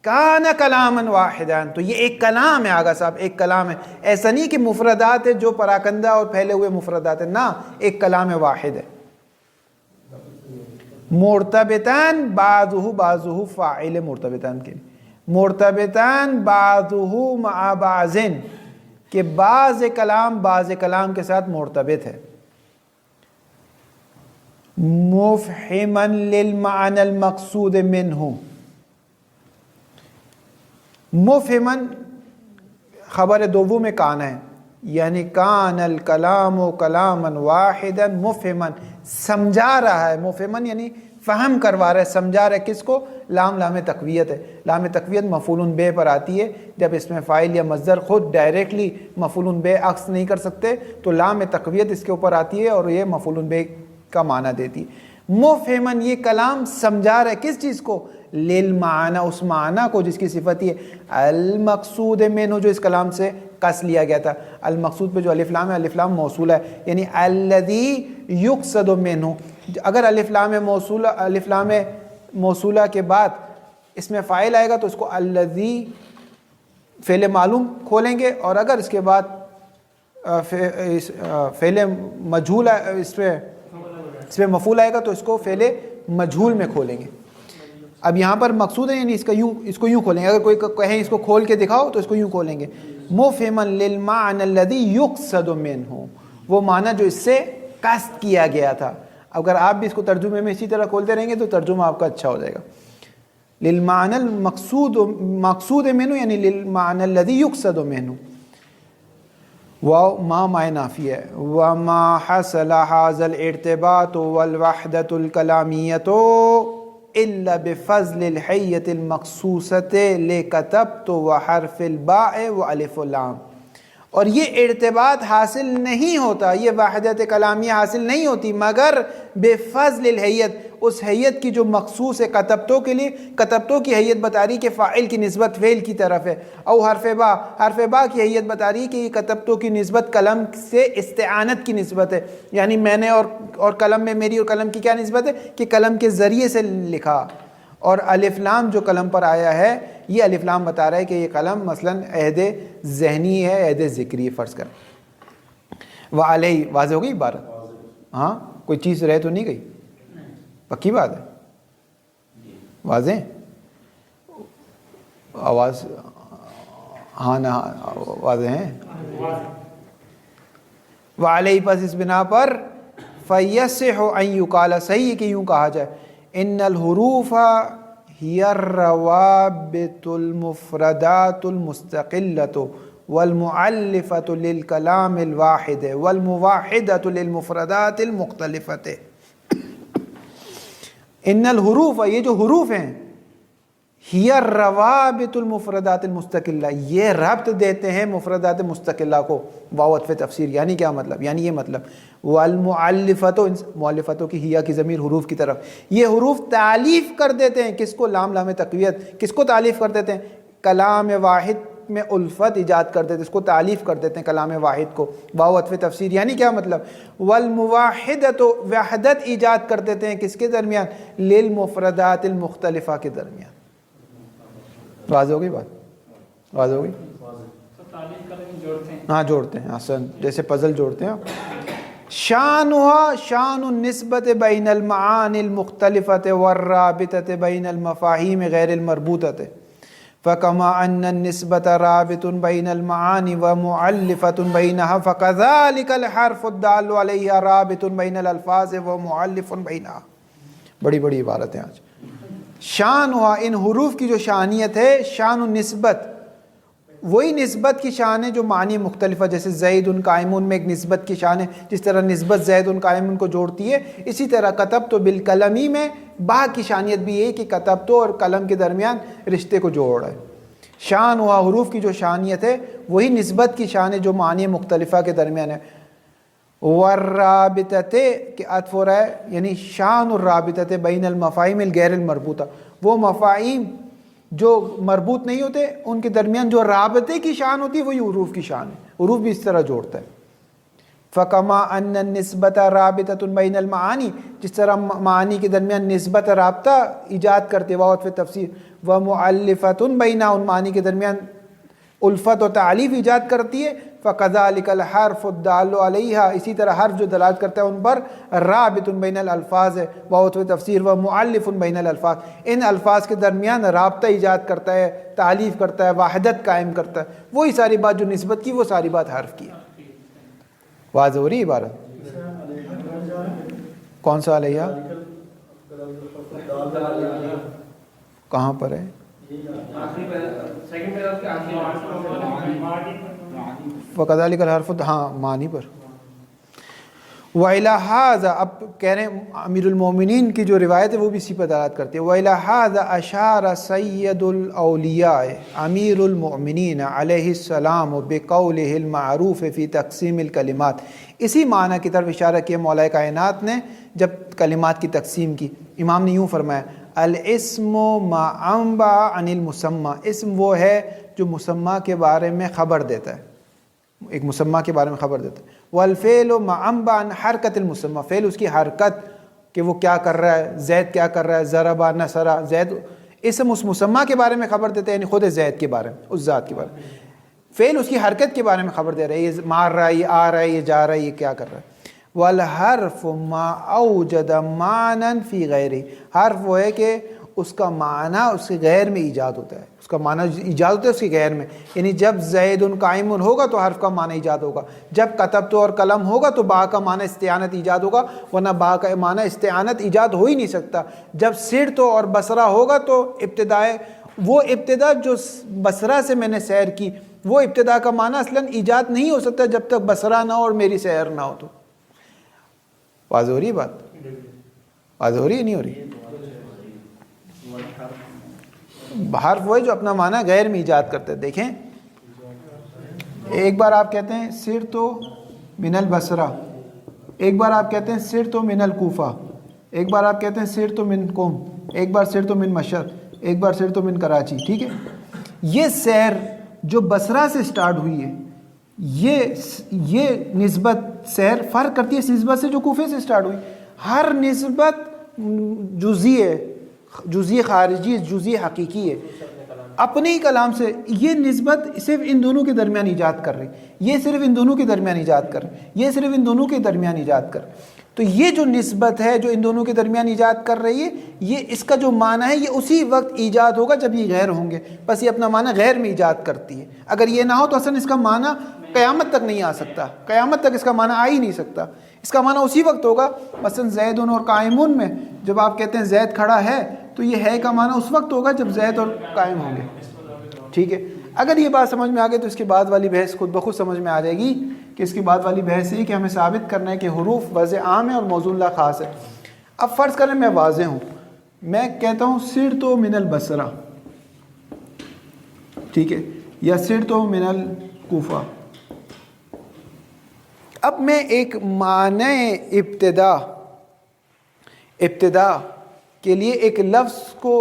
کان کلاما واحدا، تو یہ ایک کلام ہے آقا صاحب، ایک کلام ہے، ایسا نہیں کہ مفردات ہے جو پراکندہ اور پھیلے ہوئے مفردات ہیں، نہ، ایک کلام واحد ہے۔ مرتبطان بعضہ فاعل مرتبطان کے، مرتبطان بعضہ مع بعض، کہ بعض کلام کے ساتھ مرتبط ہے۔ مفہما للمعنى المقصود منہ، مفہمن خبر دوم میں کان ہے، یعنی کان الکلام کلاما واحدا مفہمن، سمجھا رہا ہے، مفہمن یعنی فہم کروا رہا ہے، سمجھا رہا ہے، کس کو؟ لام تقویت ہے، لام تقویت مفعول بہ پر آتی ہے، جب اس میں فاعل یا مصدر خود ڈائریکٹلی مفعول بہ عکس نہیں کر سکتے تو لام تقویت اس کے اوپر آتی ہے اور یہ مفعول بہ کا معنی دیتی ہے۔ مفہمن، یہ کلام سمجھا رہا ہے کس چیز کو؟ للمعنی، اس معنی کو جس کی صفت ہے المقصود منہ، جو اس کلام سے قص لیا گیا تھا، المقصود پہ جو الف لام ہے، الف لام موصولہ ہے، یعنی الذی یقصد منہ، اگر الف لام موصولہ، الف لام موصولہ کے بعد اس میں فاعل آئے گا تو اس کو الذی فعل معلوم کھولیں گے، اور اگر اس کے بعد فعل مجہول اس پہ مفعول آئے گا تو اس کو فعل مجہول میں کھولیں گے۔ اب یہاں پر مقصود ہے یعنی اس کو یوں کھولیں گے، اگر کوئی کہیں اس کو کھول کے دکھاؤ تو اس کو یوں کھولیں گے، مفہما للمعنى الذي يقصد منه، وہ معنی جو اس سے قصد کیا گیا تھا۔ اگر آپ بھی اس کو ترجمے میں اسی طرح کھولتے رہیں گے تو ترجمہ آپ کا اچھا ہو جائے گا۔ للمعنى مقصود منه یعنی للمعنى الذي يقصد منه، وما معنی نافی ہے، وما حصل هذا الارتباط والوحدة الكلامية الا بفضل الحیۃ المخصوصۃ لکتبت وحرف الباء والف اللام، اور یہ ارتباط حاصل نہیں ہوتا، یہ وحدت کلامیہ حاصل نہیں ہوتی مگر بفضل الحیۃ، اس حیت کی جو مخصوص ہے کتبتو کے لیے، کتبتو کی حیت بتا رہی کہ فاعل کی نسبت فعل کی طرف ہے، او حرف با کی حیت بتا رہی کہ یہ کتبتو کی نسبت قلم سے استعانت کی نسبت ہے، یعنی میں نے اور قلم میں میری اور قلم کی کیا نسبت ہے کہ قلم کے ذریعے سے لکھا، اور الف لام جو قلم پر آیا ہے یہ الف لام بتا رہا ہے کہ یہ قلم مثلا عہد ذہنی ہے، عہد ذکری فرض کر۔ وعلیہ واضح ہو گئی عبارت؟ ہاں کوئی چیز رہ تو نہیں گئی؟ پکی بات ہے؟ واضح آواز ہاں نہ واضح ہیں؟ وعلیہ پس اس بنا پر فیصح ان یقال، صحیح ہے کہ یوں کہا جائے، ان الحروف ہی الروابط المفردات المستقلۃ والمؤلفۃ للکلام الواحد والموحدۃ للمفردات المختلفۃ۔ ان الحروف، یہ جو حروف ہیں، ہی الروابط المفردات المستقلہ، یہ ربط دیتے ہیں مفردات مستقلہ کو، واو عطف تفسیر، یعنی کیا مطلب؟ یعنی یہ مطلب والمؤلفۃ، مؤلفۃوں کی ہیا کی ضمیر حروف کی طرف، یہ حروف تعلیف کر دیتے ہیں کس کو؟ لام تقویت، کس کو تعلیف کر دیتے ہیں؟ کلام واحد میں الفت ایجاد کر دیتے ہیں، اس کو تعلیف کر دیتے ہیں کلام واحد کو، واو عطف تفسیر، یعنی کیا مطلب؟ والموحدۃ، وحدت ایجاد کر دیتے ہیں کس کے درمیان؟ للمفردات المختلفہ کے درمیان۔ واضح ہو گئی بات؟ واضح ہو گئی؟ ہاں جوڑتے ہیں، حسن، جیسے پزل جوڑتے ہیں آپ۔ شانها شان النسبت بین المعانی المختلفۃ والرابطۃ بین المفاہیم غیر المربوطۃ، فکما ان النسبت رابط بین المعانی ومؤلفۃ بینها فکذلک الحرف الدال علیہ رابط بین الالفاظ ومؤلف بینها۔ بڑی بڑی عبارتیں آج۔ شان ہوا، ان حروف کی جو شانیت ہے، شان النسبت، وہی نسبت کی شان ہے جو معنی مختلف ہے، جیسے زید قائمون میں ایک نسبت کی شان ہے، جس طرح نسبت زید قائمون کو جوڑتی ہے، اسی طرح کتبت بالقلمی میں با کی شانیت بھی ہے کہ کتبت اور قلم کے درمیان رشتے کو جوڑ رہا ہے۔ شان ہوا حروف کی جو شانیت ہے وہی نسبت کی شان ہے جو معنی مختلفہ کے درمیان ہے۔ والرابطۃ کہ عطف ہو رہا ہے، یعنی شان الرابطۃ بین المفاہیم الغیر المربوطہ، وہ مفاہیم جو مربوط نہیں ہوتے ان کے درمیان جو رابطے کی شان ہوتی ہے وہی حروف کی شان ہے، حروف بھی اس طرح جوڑتا ہے۔ فکما ان النسبت رابطۃ بین المعانی، جس طرح معانی کے درمیان نسبت رابطہ ایجاد کرتے واو عطف تفسیر، ومؤلفۃ بینہا، ان معانی کے درمیان الفت و تعلیف ایجاد کرتی ہے، فکذلک الحرف الدال علیہا، اسی طرح حرف جو دلالت کرتا ہے ان پر، رابط بین الالفاظ ہے، واو عطف تفسیر، ومؤلف بین الالفاظ، ان الفاظ کے درمیان رابطہ ایجاد کرتا ہے، تعلیف کرتا ہے، وحدت قائم کرتا ہے، وہی ساری بات جو نسبت کی وہ ساری بات حرف کی ہے۔ واضح ہو رہی عبارت؟ کون سا علیہ؟ کہاں پر ہے؟ وَكَذَلِكَ الْحَرْفُ، ہاں معنی پر۔ وَإِلَى هَذَا، اب کہہ رہے ہیں امیر المومنین کی جو روایت ہے وہ بھی اسی پر دلالت کرتی ہے۔ وَإِلَى هَذَا أَشَارَ سَيِّدُ الْأَوْلِيَاءِ امیر المؤمنین علیہ السلام بِقَوْلِهِ الْمَعْرُوفِ فِي تَقْسِيمِ الْكَلِمَاتِ، اسی معنی کی طرف اشارہ کیا مولا کائنات نے جب کلمات کی تقسیم کی۔ امام نے یوں فرمایا، الاسم ما انبا عن المسمى، اسم وہ ہے جو مسمى کے بارے میں خبر دیتا ہے، ایک مسمى کے بارے میں خبر دیتا ہے۔ والفعل ما انبا عن حرکت المسمى، فعل اس کی حرکت کہ وہ کیا کر رہا ہے، زید کیا کر رہا ہے، ضربا نصرا، زید اسم اس مسمہ کے بارے میں خبر دیتے ہیں، یعنی خود زید کے بارے میں، اس ذات کے بارے میں. فعل اس کی حرکت کے بارے میں خبر دے رہا ہے، یہ مار رہا ہے، یہ آ رہا ہے، یہ جا رہا ہے، یہ کیا کر رہا ہے. والحرف ما اوجد معنی فی غیرہ، حرف وہ ہے کہ اس کا معنی اس کے غیر میں ایجاد ہوتا ہے، اس کا معنی ایجاد ہوتا ہے اس کے غیر میں. یعنی جب زید قائم ہوگا تو حرف کا معنی ایجاد ہوگا، جب کتبت اور قلم ہوگا تو با کا معنی استعانت ایجاد ہوگا، ورنہ با کا معنی استعانت ایجاد ہو ہی نہیں سکتا. جب سرت اور بصرہ ہوگا تو وہ ابتدا جو بصرہ سے میں نے سیر کی، وہ ابتدا کا معنی اصلاً ایجاد نہیں ہو سکتا جب تک بصرہ نہ ہو اور میری سیر نہ ہو. تو واضح ہو رہی ہے بات؟ واضح ہو رہی ہے نہیں ہو رہی؟ حرف وہ ہے جو اپنا معنی غیر میں ایجاد کرتے ہیں. دیکھیں ایک بار آپ کہتے ہیں سرت من البصرہ، ایک بار آپ کہتے ہیں سرت من الکوفہ، ایک بار آپ کہتے ہیں سرت من قم، ایک بار سرت من مشرق، ایک بار سرت من کراچی. ٹھیک ہے، یہ سیر جو بصرہ سے سٹارٹ ہوئی ہے، یہ نسبت سیر فرق کرتی ہے اس نسبت سے جو کوفے سے سٹارٹ ہوئی. ہر نسبت جزئی ہے، جزئی خارجی، جزئی حقیقی ہے. اپنے ہی کلام سے یہ نسبت صرف ان دونوں کے درمیان ایجاد کر رہی، یہ صرف ان دونوں کے درمیان ایجاد کر رہی، یہ صرف ان دونوں کے درمیان ایجاد کر. تو یہ جو نسبت ہے جو ان دونوں کے درمیان ایجاد کر رہی ہے، یہ اس کا جو معنی ہے یہ اسی وقت ایجاد ہوگا جب یہ غیر ہوں گے. بس یہ اپنا معنی غیر میں ایجاد کرتی ہے. اگر یہ نہ ہو تو اصلا اس کا معنی قیامت تک نہیں آ سکتا، قیامت تک اس کا معنی آ ہی نہیں سکتا. اس کا معنی اسی وقت ہوگا. مثلا زیدن اور قائمون میں جب آپ کہتے ہیں زید کھڑا ہے تو یہ ہے کا معنی اس وقت ہوگا جب زید اور قائم ہوں گے. ٹھیک ہے، اگر یہ بات سمجھ میں آ گئی تو اس کے بعد والی بحث خود بخود سمجھ میں آ جائے گی کہ اس کے بعد والی بحث یہ کہ ہمیں ثابت کرنا ہے کہ حروف وضع عام ہے اور موضوع اللہ خاص ہے. اب فرض کریں میں واضح ہوں، میں کہتا ہوں سرت من البصرہ، ٹھیک ہے، یا سرت من الکوفہ. اب میں ایک معنی ابتدا کے لیے ایک لفظ کو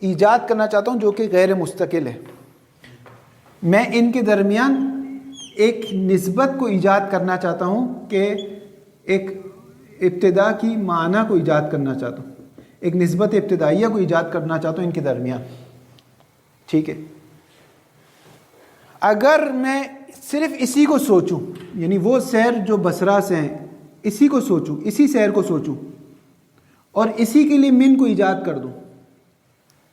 ایجاد کرنا چاہتا ہوں جو کہ غیر مستقل ہے. میں ان کے درمیان ایک نسبت کو ایجاد کرنا چاہتا ہوں کہ ایک ابتدا کی معنی کو ایجاد کرنا چاہتا ہوں، ایک نسبت ابتدائیہ کو ایجاد کرنا چاہتا ہوں ان کے درمیان. ٹھیک ہے، اگر میں صرف اسی کو سوچوں، یعنی وہ سیر جو بصرہ سے ہیں اسی کو سوچوں، اسی سیر کو سوچوں اور اسی کے لیے من کو ایجاد کر دوں،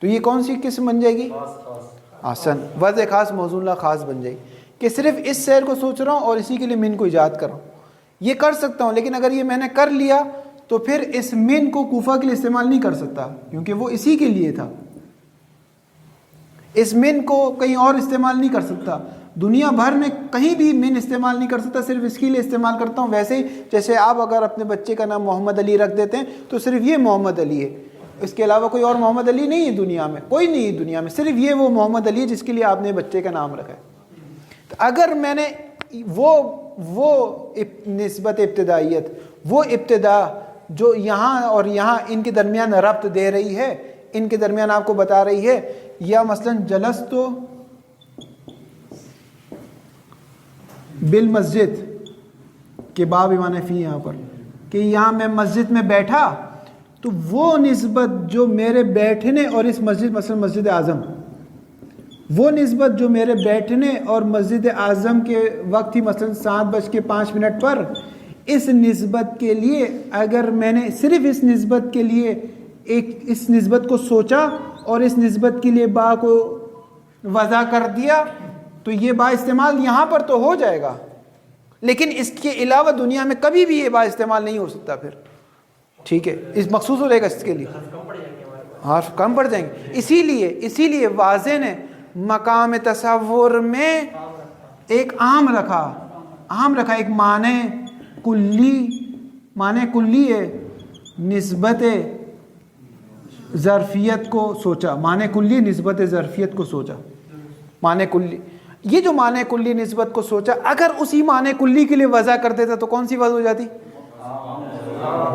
تو یہ کون سی قسم بن جائے گی؟ آسن وضع خاص موضوع اللہ خاص بن جائے گی. کہ صرف اس سیر کو سوچ رہا ہوں اور اسی کے لیے من کو ایجاد کر رہا ہوں. یہ کر سکتا ہوں، لیکن اگر یہ میں نے کر لیا تو پھر اس من کو کوفہ کے لیے استعمال نہیں کر سکتا کیونکہ وہ اسی کے لیے تھا. اس من کو کہیں اور استعمال نہیں کر سکتا، دنیا بھر میں کہیں بھی من استعمال نہیں کر سکتا، صرف اس کے لیے استعمال کرتا ہوں. ویسے ہی جیسے آپ اگر اپنے بچے کا نام محمد علی رکھ دیتے ہیں تو صرف یہ محمد علی ہے، اس کے علاوہ کوئی اور محمد علی نہیں ہے دنیا میں، کوئی نہیں ہے دنیا میں، صرف یہ وہ محمد علی جس کے لیے آپ نے بچے کا نام رکھا ہے. تو اگر میں نے وہ نسبت ابتدائیت، وہ ابتدا جو یہاں اور یہاں ان کے درمیان ربط دے رہی ہے، ان کے درمیان آپ کو بتا رہی ہے، یا مثلا جلست بالمسجد کے باب ایمان فی، یہاں پر کہ یہاں میں مسجد میں بیٹھا، تو وہ نسبت جو میرے بیٹھنے اور اس مسجد، مثلا مسجد اعظم، وہ نسبت جو میرے بیٹھنے اور مسجد اعظم کے وقت ہی مثلا 7:05 پر، اس نسبت کے لیے اگر میں نے صرف اس نسبت کے لیے اس نسبت کو سوچا اور اس نسبت کے لیے با کو وضع کر دیا تو یہ با استعمال یہاں پر تو ہو جائے گا، لیکن اس کے علاوہ دنیا میں کبھی بھی یہ با استعمال نہیں ہو سکتا پھر. ٹھیک ہے، اس مخصوص ہو جائے گا، اس کے لیے حرف کم پڑ جائیں گے. اسی لیے واضح نے مقام تصور میں ایک عام رکھا، ایک معنی کلی ہے، نسبت ظرفیت کو سوچا، معنی کلی نسبت ظرفیت کو سوچا. معنی کلی، یہ جو معنی کلی نسبت کو سوچا، اگر اسی معنی کلی کے لیے وضع کر دیتا تو کون سی وضع ہو جاتی؟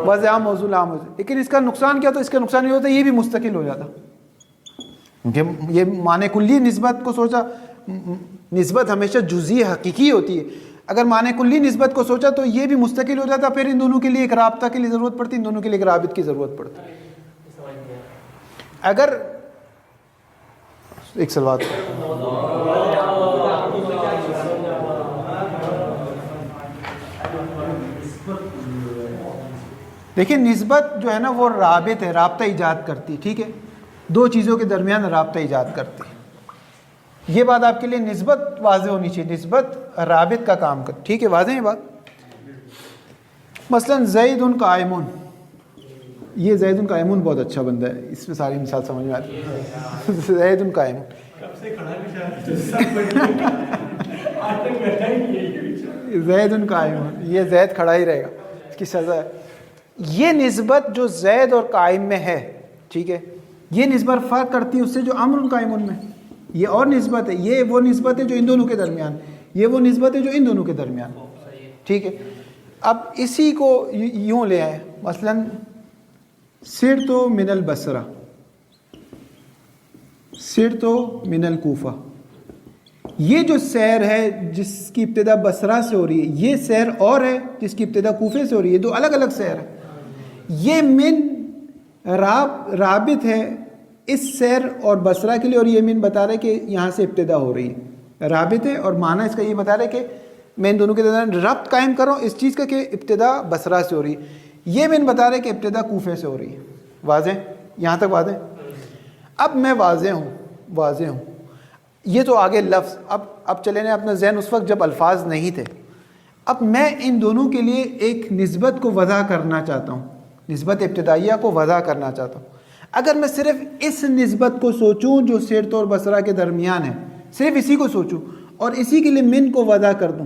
وضع عام موضوع عام ہوتا. لیکن اس کا نقصان کیا ہوتا؟ اس کا نقصان یہ ہوتا ہے یہ بھی مستقل ہو جاتا، کیونکہ یہ معنی کلی نسبت کو سوچا. نسبت ہمیشہ جزئی حقیقی ہوتی ہے. اگر معنی کلی نسبت کو سوچا تو یہ بھی مستقل ہو جاتا، پھر ان دونوں کے لیے ایک رابطہ کے لیے ضرورت پڑتی، ان دونوں کے لیے ایک رابط کی ضرورت پڑتی. اگر ایک سلوات دیکھیں، نسبت جو ہے نا وہ رابط ہے، رابطہ ایجاد کرتی، ٹھیک ہے، دو چیزوں کے درمیان رابطہ ایجاد کرتی. یہ بات آپ کے لیے نسبت واضح ہونی چاہیے، نسبت رابط کا کام کرتی، ٹھیک ہے، واضح ہے بات. مثلا زید قائم، یہ زید قائم بہت اچھا بندہ ہے، اس میں ساری مثال سمجھ میں آتی ہے. زید قائم، زید قائم، یہ زید کھڑا ہی رہے گا، اس کی سزا ہے. یہ نسبت جو زید اور قائم میں ہے، ٹھیک ہے، یہ نسبت فرق کرتی ہے اس سے جو امر قائم میں. یہ اور نسبت ہے، یہ وہ نسبت ہے جو ان دونوں کے درمیان، یہ وہ نسبت ہے جو ان دونوں کے درمیان، ٹھیک ہے. اب اسی کو یوں لے آئیں، مثلا سرت من البصرہ، سرت من الکوفہ. یہ جو سیر ہے جس کی ابتدا بصرہ سے ہو رہی ہے، یہ سیر اور ہے جس کی ابتدا کوفے سے ہو رہی ہے، دو الگ الگ سیر ہے. یہ من رابط ہے اس سیر اور بصرہ کے لیے، اور یہ من بتا رہے کہ یہاں سے ابتدا ہو رہی ہے، رابط ہے. اور معنی اس کا یہ بتا رہے کہ میں ان دونوں کے درمیان ربط قائم کر رہا ہوں اس چیز کا کہ ابتدا بصرہ سے ہو رہی ہے. یہ من بتا رہے کہ ابتدا کوفے سے ہو رہی ہے. واضح؟ یہاں تک واضح؟ اب میں واضح ہوں. یہ تو آگے لفظ، اب چلے نا اپنا ذہن اس وقت جب الفاظ نہیں تھے. اب میں ان دونوں کے لیے ایک نسبت کو وضع کرنا چاہتا ہوں، نسبت ابتدائیہ کو وضع کرنا چاہتا ہوں. اگر میں صرف اس نسبت کو سوچوں جو سرت اور بصرہ کے درمیان ہے، صرف اسی کو سوچوں اور اسی کے لیے من کو وضع کر دوں،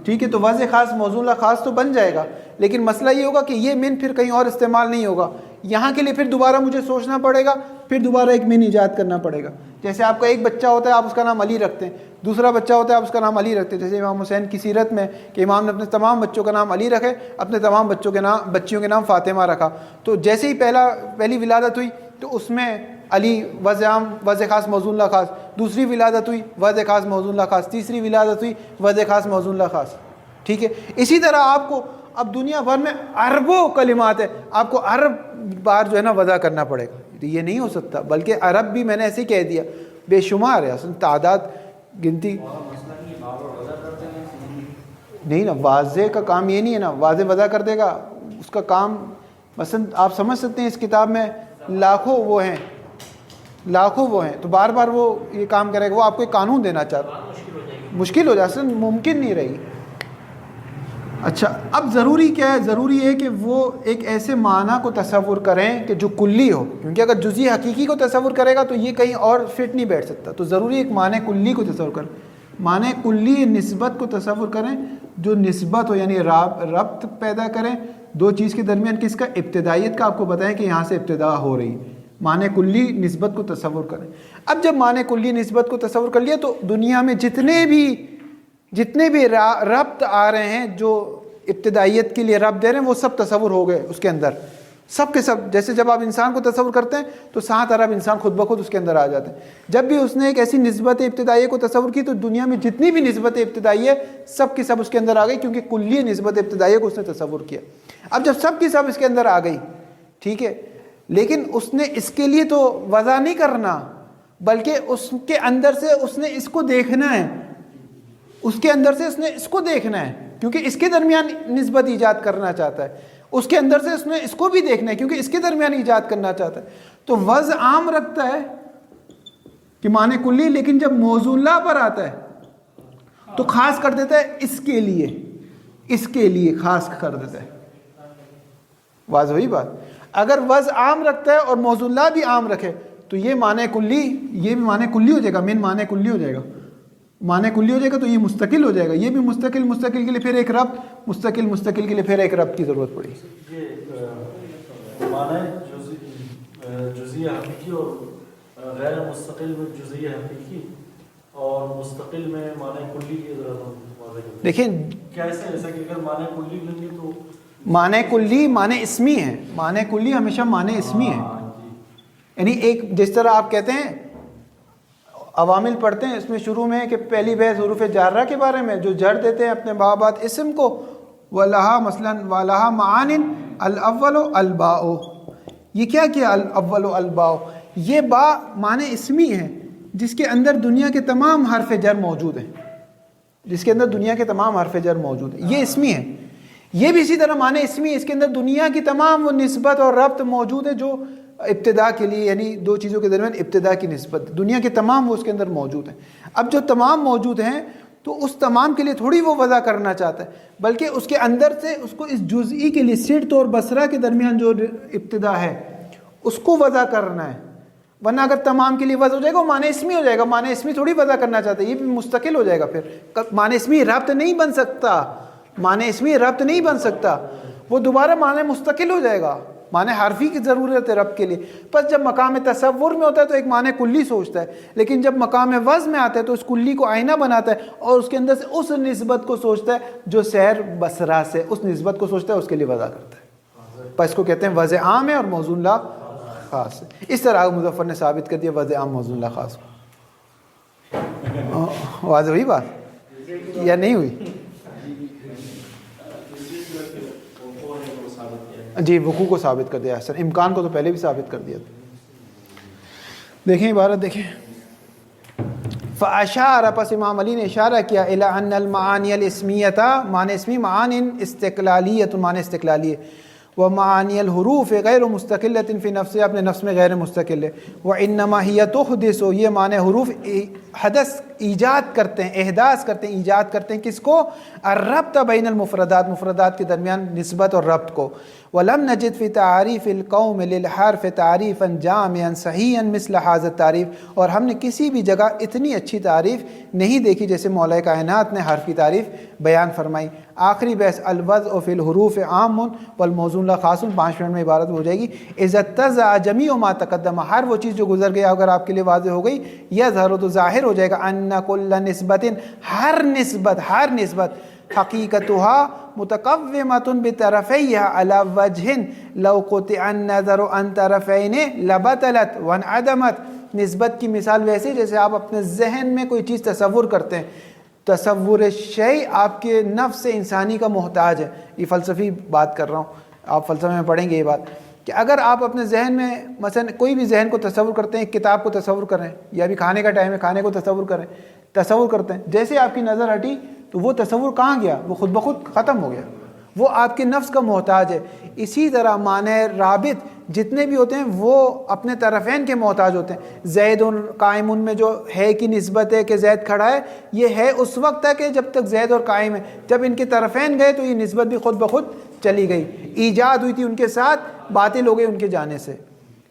ٹھیک ہے، تو واضح خاص موضوع خاص تو بن جائے گا. لیکن مسئلہ یہ ہوگا کہ یہ من پھر کہیں اور استعمال نہیں ہوگا، یہاں کے لیے پھر دوبارہ مجھے سوچنا پڑے گا، پھر دوبارہ ایک من ایجاد کرنا پڑے گا. جیسے آپ کا ایک بچہ ہوتا ہے، آپ اس کا نام علی رکھتے ہیں، دوسرا بچہ ہوتا ہے آپ اس کا نام علی رکھتے ہیں. جیسے امام حسین کی سیرت میں کہ امام نے اپنے تمام بچوں کا نام علی رکھے، اپنے تمام بچیوں کے نام فاطمہ رکھا. تو جیسے ہی پہلی ولادت ہوئی تو اس میں علی وضع عام وضع خاص موضوع اللہ خاص، دوسری ولادت ہوئی وضع خاص موضوع اللہ خاص، تیسری ولادت ہوئی وضع خاص موضوع اللہ خاص، ٹھیک ہے. اسی طرح آپ کو اب دنیا بھر میں اربوں کلمات ہے، آپ کو عرب بار جو ہے نا وضع کرنا پڑے گا. تو یہ نہیں ہو سکتا، بلکہ عرب بھی میں نے ایسے ہی کہہ دیا، بے شمار ہے، اصل تعداد گنتی نہیں نا. واضح کا کام یہ نہیں ہے نا، واضح وضع کر دے گا، اس کا کام مثلا آپ سمجھ سکتے ہیں اس کتاب میں لاکھوں وہ ہیں، تو بار بار وہ یہ کام کرے گا، وہ آپ کو ایک قانون دینا چاہتا ہے، مشکل ہو جائے، اصلا ممکن نہیں رہی. اچھا، اب ضروری کیا ہے؟ ضروری ہے کہ وہ ایک ایسے معنی کو تصور کریں کہ جو کلی ہو، کیونکہ اگر جزئی حقیقی کو تصور کرے گا تو یہ کہیں اور فٹ نہیں بیٹھ سکتا. تو ضروری ایک معنی کلی کو تصور کریں، معنی کلی نسبت کو تصور کریں جو نسبت ہو، یعنی ربط پیدا کریں دو چیز کے درمیان، کس کا؟ ابتدائیت کا. آپ کو بتائیں کہ یہاں سے ابتدا ہو رہی ہے. معنی کلی نسبت کو تصور کریں. اب جب معنی کلی نسبت کو تصور کر لیا تو دنیا میں جتنے بھی ربط آ رہے ہیں جو ابتدائیت کے لیے ربط دے رہے ہیں وہ سب تصور ہو گئے اس کے اندر، سب کے سب. جیسے جب آپ انسان کو تصور کرتے ہیں تو 7 ارب انسان خود بخود اس کے اندر آ جاتے ہیں. جب بھی اس نے ایک ایسی نسبت ابتدائیہ کو تصور کی تو دنیا میں جتنی بھی نسبت ابتدائیہ سب کی سب اس کے اندر آ گئی، کیونکہ کلی نسبت ابتدائیہ کو اس نے تصور کیا. اب جب سب کی سب اس کے اندر آ گئی، ٹھیک ہے، لیکن اس نے اس کے لیے تو وضع نہیں کرنا، بلکہ اس کے اندر سے اس نے اس کو دیکھنا ہے، اس کے اندر سے اس نے اس کو دیکھنا ہے، کیونکہ اس کے درمیان نسبت ایجاد کرنا چاہتا ہے. اس کے اندر سے اس نے اس کو بھی دیکھنا ہے کیونکہ اس کے درمیان ایجاد کرنا چاہتا ہے. تو وضع عام رکھتا ہے کہ معنی کلی، لیکن جب موضوع اللہ پر آتا ہے تو خاص کر دیتا ہے اس کے لیے خاص کر دیتا ہے. واضح ہوئی بات؟ اگر وضع عام رکھتا ہے اور موضوع اللہ بھی عام رکھے تو یہ معنی کلی، یہ بھی معنی کلی ہو جائے گا، من معنی کلی ہو جائے گا، معنی کلی ہو جائے گا تو یہ مستقل ہو جائے گا. یہ بھی مستقل کے لیے پھر ایک ربط، مستقل کے لیے پھر ایک ربط کی ضرورت پڑی. یہ معنی جزئی حقیقی اور غیر مستقل میں جزئی حقیقی اور مستقل میں معنی کلی کی ضرورت. دیکھیں کیسے، ایسا کہ اگر معنی کلی لیں گے تو معنی کلی معنی اسمی ہے، معنی کلی ہمیشہ معنی اسمی ہے. یعنی ایک جس طرح آپ کہتے ہیں عوامل پڑھتے ہیں، اس میں شروع میں ہے کہ پہلی بحث حروف جارہ کے بارے میں جو جر دیتے ہیں اپنے بابات اسم کو، وَلَهَا مثلاً وَلَهَا مَعَانٍ الْأَوَّلُ الْبَاءُ، یہ کیا کیا الاول الباء، یہ با معنی اسمی ہے جس کے اندر دنیا کے تمام حرف جر موجود ہیں، جس کے اندر دنیا کے تمام حرف جر موجود ہیں، یہ اسمی ہے۔ یہ بھی اسی طرح معنی اسمی ہے، اس کے اندر دنیا کی تمام وہ نسبت اور ربط موجود ہے جو ابتدا کے لیے، یعنی دو چیزوں کے درمیان ابتدا کی نسبت، دنیا کے تمام وہ اس کے اندر موجود ہیں۔ اب جو تمام موجود ہیں تو اس تمام کے لیے تھوڑی وہ وضع کرنا چاہتا ہے، بلکہ اس کے اندر سے اس کو اس جزئی کے لیے سرت اور بصرہ کے درمیان جو ابتدا ہے اس کو وضع کرنا ہے، ورنہ اگر تمام کے لیے وضع ہو جائے گا وہ معنی اسمی ہو جائے گا، معنی اسمی تھوڑی وضع کرنا چاہتا ہے، یہ بھی مستقل ہو جائے گا، پھر معنی اسمی ربط نہیں بن سکتا، معنی اسمی ربط نہیں بن سکتا، وہ دوبارہ معنی مستقل ہو جائے گا، معنی حرفی کی ضرورت ہے ربط کے لیے۔ پس جب مقام تصور میں ہوتا ہے تو ایک معنی کلی سوچتا ہے، لیکن جب مقام وضع میں آتا ہے تو اس کلی کو آئینہ بناتا ہے اور اس کے اندر سے اس نسبت کو سوچتا ہے جو سیر بصرہ سے، اس نسبت کو سوچتا ہے، اس کے لیے وضع کرتا ہے۔ پس اس کو کہتے ہیں وضع عام ہے اور موضوع لا خاص ہے۔ اس طرح مظفر نے ثابت کر دیا وضع عام موضوع لا خاص کو۔ واضح ہوئی بات یا نہیں ہوئی؟ جی وقوع کو ثابت کر دیا سر، امکان کو تو پہلے بھی ثابت کر دیا تھا۔ دیکھیں عبارت دیکھیں، فاشار، پس امام علی نے اشارہ کیا، الی ان المعانی الاسمیۃ، معنی اسمی معانی استقلالیت، معنی استقلالی ہے، ومعانی الحروف غیر مستقلۃ فی نفس، اپنے نفس میں غیر مستقل ہے، وانما ہی تحدث، یہ معنی حروف حدث ایجاد کرتے ہیں، احداث کرتے ہیں، ایجاد کرتے ہیں، کس کو؟ الربط بین المفردات، مفردات کے درمیان نسبت اور ربط کو۔ ولم نجد فی تعریف القوم للحرف تعریفا جامعا صحیحا مثل هذا التعریف، اور ہم نے کسی بھی جگہ اتنی اچھی تعریف نہیں دیکھی جیسے مولا کائنات نے حرف کی تعریف بیان فرمائی۔ آخری بحث الوضع فی الحروف عام والموضوع لا خاص، 5 منٹ میں عبارت ہو جائے گی۔ اذا اتضح جمیع ما تقدم، ہر وہ چیز جو گزر گیا اگر آپ کے لیے واضح ہو گئی، یظہر، تو ظاہر ہو جائے گا، ان کل نسبت، ہر نسبت حقیقتها متقومۃ بطرفیها علی وجہ لو قطع النظر عن طرفین لبطلت وانعدمت، نسبت کی مثال ویسے جیسے آپ اپنے ذہن میں کوئی چیز تصور کرتے ہیں، تصور شیء آپ کے نفس انسانی کا محتاج ہے، یہ فلسفی بات کر رہا ہوں، آپ فلسفے میں پڑھیں گے یہ بات، کہ اگر آپ اپنے ذہن میں مثلا کوئی بھی ذہن کو تصور کرتے ہیں، ایک کتاب کو تصور کریں، یا ابھی کھانے کا ٹائم ہے کھانے کو تصور کرتے ہیں، جیسے آپ کی نظر ہٹی تو وہ تصور کہاں گیا؟ وہ خود بخود ختم ہو گیا، وہ آپ کے نفس کا محتاج ہے۔ اسی طرح معنی رابط جتنے بھی ہوتے ہیں وہ اپنے طرفین کے محتاج ہوتے ہیں۔ زید قائم میں جو ہے کی نسبت ہے کہ زید کھڑا ہے، یہ ہے اس وقت تک ہے جب تک زید اور قائم ہے، جب ان کے طرفین گئے تو یہ نسبت بھی خود بخود چلی گئی، ایجاد ہوئی تھی ان کے ساتھ، باطل ہو گئی ان کے جانے سے،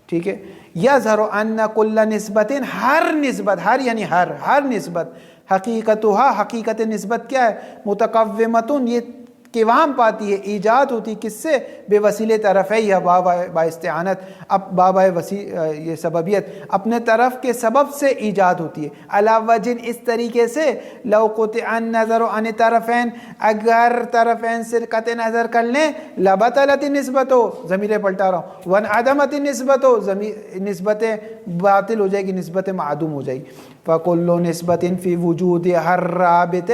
ٹھیک ہے۔ یظہر ان کل نسبت، ہر نسبت، ہر یعنی ہر نسبت، حقیقتها، حقیقت نسبت کیا ہے؟ متقومۃ، یہ قوام پاتی ہے، ایجاد ہوتی کس سے؟ بے وسیلے طرفیہ، باستعانت، اب بابا یہ سببیت، اپنے طرف کے سبب سے ایجاد ہوتی ہے، علی وجہ، اس طریقے سے، لو قطع النظر عن طرفین، اگر طرفین سے قطع نظر کر لیں، لبطلت نسبت، ضمیر پلٹا رہا ہوں، وانعدمت نسبت، نسبت باطل ہو جائے گی، نسبت معدوم ہو جائے گی۔ فَكُلُّ نِسْبَةٍ فِي وُجُودِهَا الرَّابِطِ،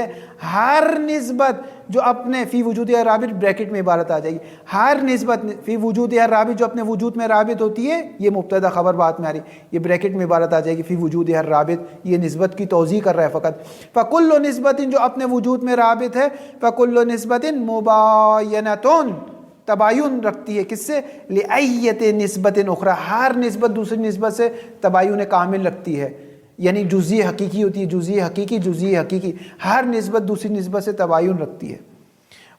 ہر نسبت جو اپنے فی وجود رابط بریکٹ میں عبارت آ جائے گی، ہر نسبت فی وجود رابط جو اپنے وجود میں رابط ہوتی ہے، یہ مبتدا خبر بات میں آ رہی، یہ بریکٹ میں عبارت آ جائے گی، فی وجود رابط، یہ نسبت کی توضیح کر رہا ہے فقط۔ فکل نسبت جو اپنے وجود میں رابط ہے، فکل نسبت مباینۃ، تباین رکھتی ہے کس سے؟ لأیت نسبت اخری، ہر نسبت دوسری نسبت سے تباین کامل رکھتی ہے، یعنی جزئی حقیقی ہوتی ہے، جزئی حقیقی، ہر نسبت دوسری نسبت سے تباین رکھتی ہے۔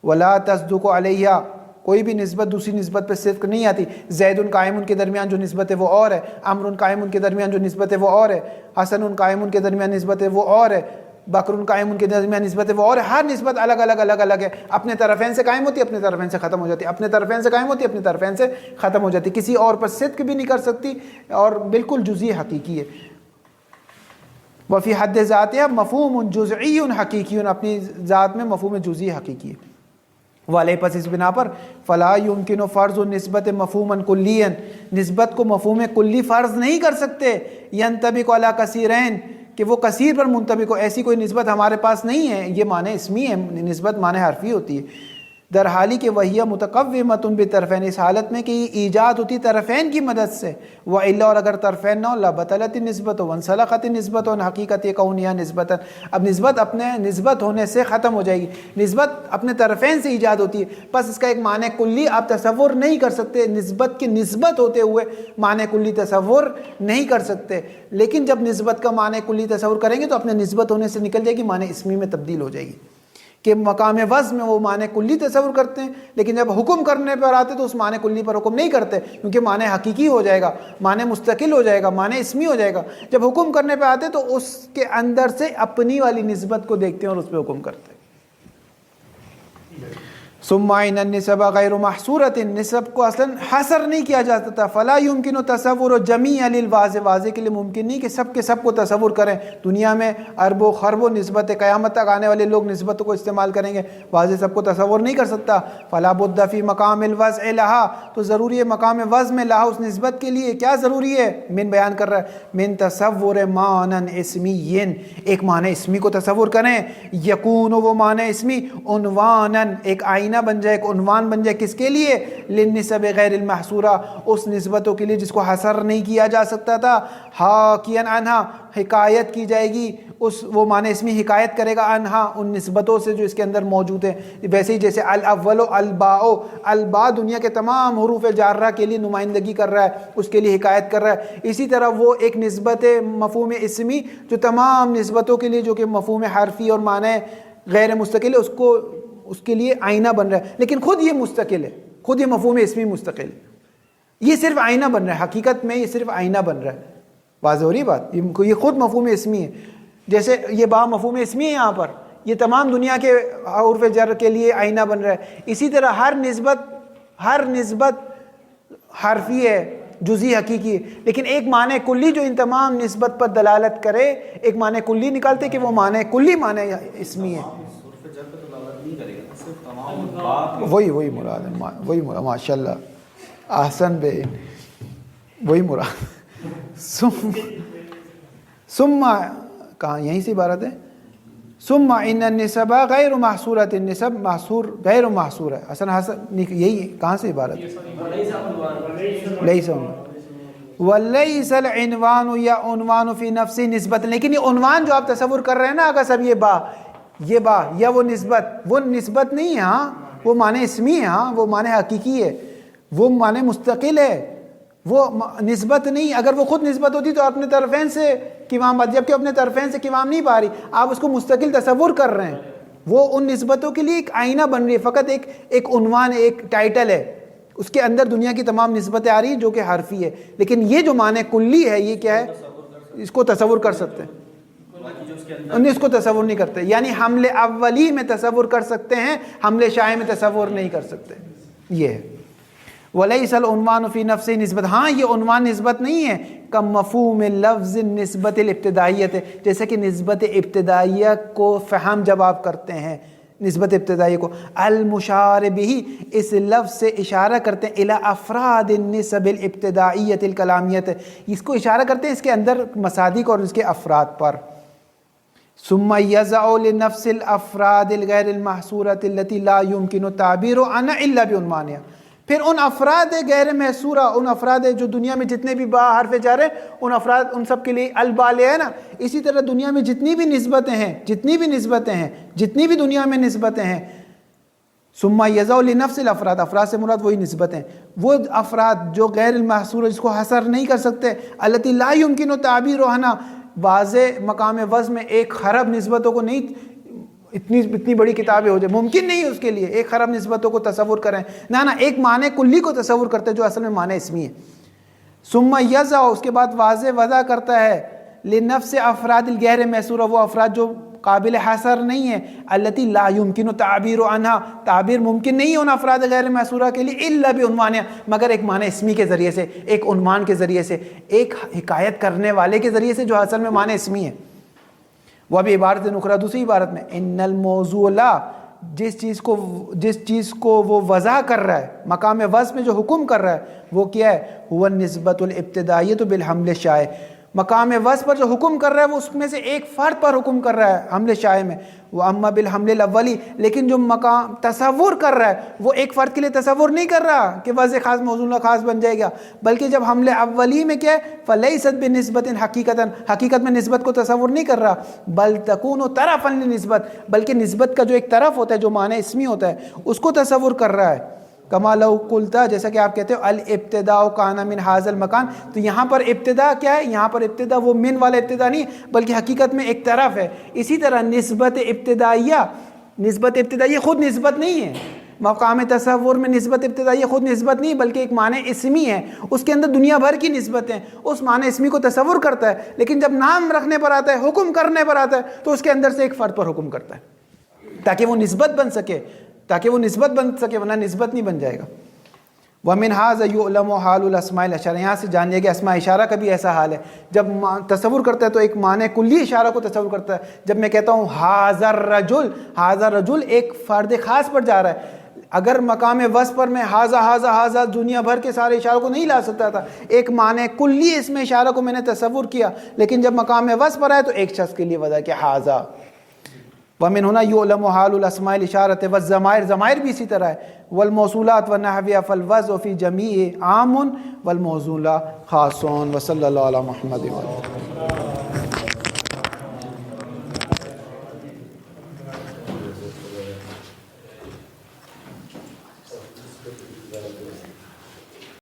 ولا تصدق علیہ، کوئی بھی نسبت دوسری نسبت پہ صدق نہیں آتی۔ زید قائم کے درمیان جو نسبت ہے وہ اور ہے، عمر قائم کے درمیان جو نسبت ہے وہ اور ہے، حسن قائم کے درمیان نسبت ہے وہ اور ہے، بکر قائم کے درمیان نسبت ہے وہ اور ہے، ہر نسبت الگ ہے، اپنے طرفین سے قائم ہوتی ہے، اپنے طرفین سے ختم ہو جاتی ہے، اپنے طرفین سے قائم ہوتی ہے، اپنے طرفین سے ختم ہو جاتی ہے، کسی اور پر صدق بھی نہیں کر سکتی، اور بالکل جزئی حقیقی ہے۔ وفی حد ذاتیہ مفہوم جزئی حقیقی، اپنی ذات میں مفہوم جزئی حقیقی ہے۔ والے پس اس بنا پر فلا یمکن فرض نسبت مفہوما کلیا، نسبت کو مفہوم کلی فرض نہیں کر سکتے، ینطبق علی کثیرین، کہ وہ کثیر پر منطبق ہو، ایسی کوئی نسبت ہمارے پاس نہیں ہے، یہ معنی اسمی ہے، نسبت معنی حرفی ہوتی ہے۔ در حالی کہ وہیہ متقومۃ بطرفین، اس حالت میں کہ یہ ایجاد ہوتی طرفین کی مدد سے، وَإِلَّا، اور اگر طرفین نہ ہو، لَبَطَلَتِ النِّسْبَةُ وَانْسَلَخَتِ النِّسْبَةُ، ان حقیقت کونیہ نسبتاً، اب نسبت اپنے نسبت ہونے سے ختم ہو جائے گی۔ نسبت اپنے طرفین سے ایجاد ہوتی ہے، بس اس کا ایک معنی کلی آپ تصور نہیں کر سکتے، نسبت کی نسبت ہوتے ہوئے معنی کلی تصور نہیں کر سکتے، لیکن جب نسبت کا معنی کلی تصور کریں گے تو اپنے نسبت ہونے سے نکل جائے گی، معنی اسمی میں تبدیل ہو جائے گی، کہ مقام وزن میں وہ معنی کلی تصور کرتے ہیں، لیکن جب حکم کرنے پر آتے تو اس معنی کلی پر حکم نہیں کرتے، کیونکہ معنی حقیقی ہو جائے گا، معنی مستقل ہو جائے گا، معنی اسمی ہو جائے گا۔ جب حکم کرنے پہ آتے تو اس کے اندر سے اپنی والی نسبت کو دیکھتے ہیں اور اس پہ حکم کرتے ہیں۔ ثم ان النسب غیر محصورۃ، نسب کو اصلا حصر نہیں کیا جاتا تھا، فلا يمكن تصور جمیع للواضح، واضح کے لیے ممکن نہیں کہ سب کے سب کو تصور کریں۔ دنیا میں اربوں خربوں نسبت، قیامت تک آنے والے لوگ نسبتوں کو استعمال کریں گے، واضح سب کو تصور نہیں کر سکتا۔ فلا بد فی مقام الوضع لها، تو ضروری ہے مقام وضع میں لہا، اس نسبت کے لیے کیا ضروری ہے؟ من بیان کر رہا ہے، من تصور معنی اسمی، ایک معنی اسمی کو تصور کریں، یکون وہ معنی اسمی عنوانا، ایک آئینہ بن جائے، ایک عنوان بن جائے، کس کے لیے؟ للنسب غیر المحصورہ، اس نسبتوں کے لیے جس کو حصر نہیں کیا جا سکتا تھا، حاکیاً عنہا، حکایت کی جائے گی، وہ معنی اسمی حکایت کرے گا عنہا، ان نسبتوں سے جو اس کے اندر موجود ہیں۔ ویسے ہی جیسے الاول الباء، الباء دنیا کے تمام حروف جارہ کے لیے نمائندگی کر رہا ہے، اس کے لیے حکایت کر رہا ہے، اسی طرح وہ ایک نسبت مفہوم اسمی جو تمام نسبتوں کے لیے جو کہ مفہوم حرفی اور معنی غیر مستقل ہے، اس کے لیے آئینہ بن رہا ہے، لیکن خود یہ مستقل ہے، خود یہ مفہوم اسمی مستقل ہے، یہ صرف آئینہ بن رہا ہے، حقیقت میں یہ صرف آئینہ بن رہا ہے۔ واضح ہو رہی بات؟ یہ خود مفہوم اسمی ہے، جیسے یہ با مفہوم اسمی ہے، یہاں پر یہ تمام دنیا کے حروف جر کے لیے آئینہ بن رہا ہے۔ اسی طرح ہر نسبت حرفی ہے، جزئی حقیقی ہے، لیکن ایک معنی کلی جو ان تمام نسبت پر دلالت کرے، ایک معنی کلی نکالتے کہ وہ معنی کلی معنی اسمی ہے۔ وہی مراد ہے، وہی مراد، ماشاء اللہ احسن بے، وہی مراد۔ ثم کہاں، یہیں سے عبارت ہے، ثم ان النسب غیر محصورۃ، النسب محصور غیر محصور ہے، حسن یہی کہاں سے عبارت ہے؟ لیس ولیس العنوان، یا عنوان فی نفسی نسبت، لیکن یہ عنوان جو آپ تصور کر رہے ہیں نا، اگر سب یہ با یا وہ نسبت نہیں ہے، ہاں وہ معنی اسمی ہے، ہاں وہ معنی حقیقی ہے، وہ معنی مستقل ہے، وہ نسبت نہیں۔ اگر وہ خود نسبت ہوتی تو اپنے طرفین سے قوام بات، جبکہ اپنے طرفین سے قوام نہیں پا رہی، آپ اس کو مستقل تصور کر رہے ہیں، وہ ان نسبتوں کے لیے ایک آئینہ بن رہی ہے، فقط ایک عنوان ہے، ایک ٹائٹل ہے، اس کے اندر دنیا کی تمام نسبتیں آ رہی ہیں جو کہ حرفی ہے، لیکن یہ جو معنی کلی ہے یہ کیا ہے؟ اس کو تصور کر سکتے ہیں، اس کو تصور نہیں کرتے، یعنی حمل اولی میں تصور کر سکتے ہیں، حمل شائع میں تصور نہیں کر سکتے، یہ ہے۔ وَلَيْسَ الْعُنْوَانُ فِي نَفْسِ نسبت، ہاں یہ عنوان نسبت نہیں ہے، کم مفہوم لفظ نسبت الابتدائیت، جیسے کہ نسبت ابتدائیہ کو فہم جب آپ کرتے ہیں، نسبت ابتدائیہ کو المشار بہ، اس لفظ سے اشارہ کرتے ہیں الی افراد النسب الابتدائیت الکلامیت، اس کو اشارہ کرتے ہیں اس کے اندر مصادیق اور اس کے افراد پر۔ ثم یضع لنفس الافراد الغیر المحصورۃ التي لا يمكن التعبیر عنها الا بعنوانها، پھر ان افراد غیر محصورہ، ان افراد جو دنیا میں جتنے بھی با حرف جر ہیں، ان افراد ان سب کے لیے البالے ہے نا، اسی طرح دنیا میں جتنی بھی نسبتیں ہیں، جتنی بھی دنیا میں نسبتیں ہیں، ثم یضع لنفس الافراد، افراد سے مراد وہی نسبتیں، وہ افراد جو غیر المحصورہ جس کو حصر نہیں کر سکتے، التي لا يمكن التعبیر عنها، واضح مقام وضع میں ایک خرب نسبتوں کو نہیں، اتنی بڑی کتابیں ہو جائے، ممکن نہیں ہے اس کے لیے ایک خراب نسبتوں کو تصور کریں، نہ ایک معنی کلی کو تصور کرتے ہیں جو اصل میں معنی اسمی ہے۔ ثم یضع، اس کے بعد واضح وضع کرتا ہے، لنفس افراد الغیر محصورہ، وہ افراد جو قابل حصر نہیں ہے، التي لا يمكن تعبیر عنها، تعبیر ممکن نہیں ہے ان افراد غیر محصورہ کے لیے، الا بعنوانها، مگر ایک معنی اسمی کے ذریعے سے، ایک عنوان کے ذریعے سے، ایک حکایت کرنے والے کے ذریعے سے جو اصل میں معنی اسمی ہے۔ وہ ابھی عبارت نخرہ دوسری عبارت میں، ان الموضوع لا، جس چیز کو وہ وضع کر رہا ہے، مقام وضع میں جو حکم کر رہا ہے وہ کیا ہے؟ هو النسبۃ الابتدائیۃ بالحمل الشائع، مقام وصف پر جو حکم کر رہا ہے وہ اس میں سے ایک فرد پر حکم کر رہا ہے حمل شائع میں، وہ اما بالحمل الاولی، لیکن جو مقام تصور کر رہا ہے وہ ایک فرد کے لیے تصور نہیں کر رہا کہ وضع خاص موضوع خاص بن جائے گا، بلکہ جب حمل اولی میں کیا ہے فلیست بنسبت حقیقت میں نسبت کو تصور نہیں کر رہا، بل تکون طرفا لنسبت، بلکہ نسبت کا جو ایک طرف ہوتا ہے جو معنی اسمی ہوتا ہے اس کو تصور کر رہا ہے۔ کما لو قلتا، جیسا کہ آپ کہتے ہو الابتداء کان من ھذا المکان، تو یہاں پر ابتدا کیا ہے؟ یہاں پر ابتدا وہ من والا ابتدا نہیں بلکہ حقیقت میں ایک طرف ہے۔ اسی طرح نسبت ابتدائیہ خود نسبت نہیں ہے، مقام تصور میں نسبت ابتدائیہ خود نسبت نہیں بلکہ ایک معنی اسمی ہے، اس کے اندر دنیا بھر کی نسبتیں، اس معنی اسمی کو تصور کرتا ہے، لیکن جب نام رکھنے پر آتا ہے، حکم کرنے پر آتا ہے تو اس کے اندر سے ایک فرد پر حکم کرتا ہے تاکہ وہ نسبت بن سکے، ورنہ نسبت نہیں بن جائے گا۔ وَمِنْ هَذَا يُعْلَمُ حَالُ الْأَسْمَاءِ الْإِشَارَةِ، یہاں سے جان لیا کہ اسماء اشارہ کا بھی ایسا حال ہے، جب تصور کرتا ہے تو ایک معنی کلی اشارہ کو تصور کرتا ہے۔ جب میں کہتا ہوں ھذا الرجل ایک فرد خاص پر جا رہا ہے، اگر مقام وصف پر میں ھذا دنیا بھر کے سارے اشاروں کو نہیں لا سکتا تھا، ایک معنی کلی اس میں اشارہ کو میں نے تصور کیا، لیکن جب مقام وصف پر آئے تو ایک شخص کے لیے وضع کیا ھذا۔ ومن هنا يعلم حال الاسماء الاشارة والضمائر، ضمائر بھی اسی طرح ہے، والموصولات والنحویہ فالوضع فی جمیع عام والموصول خاص، وصلی اللہ علی محمد وآلہ۔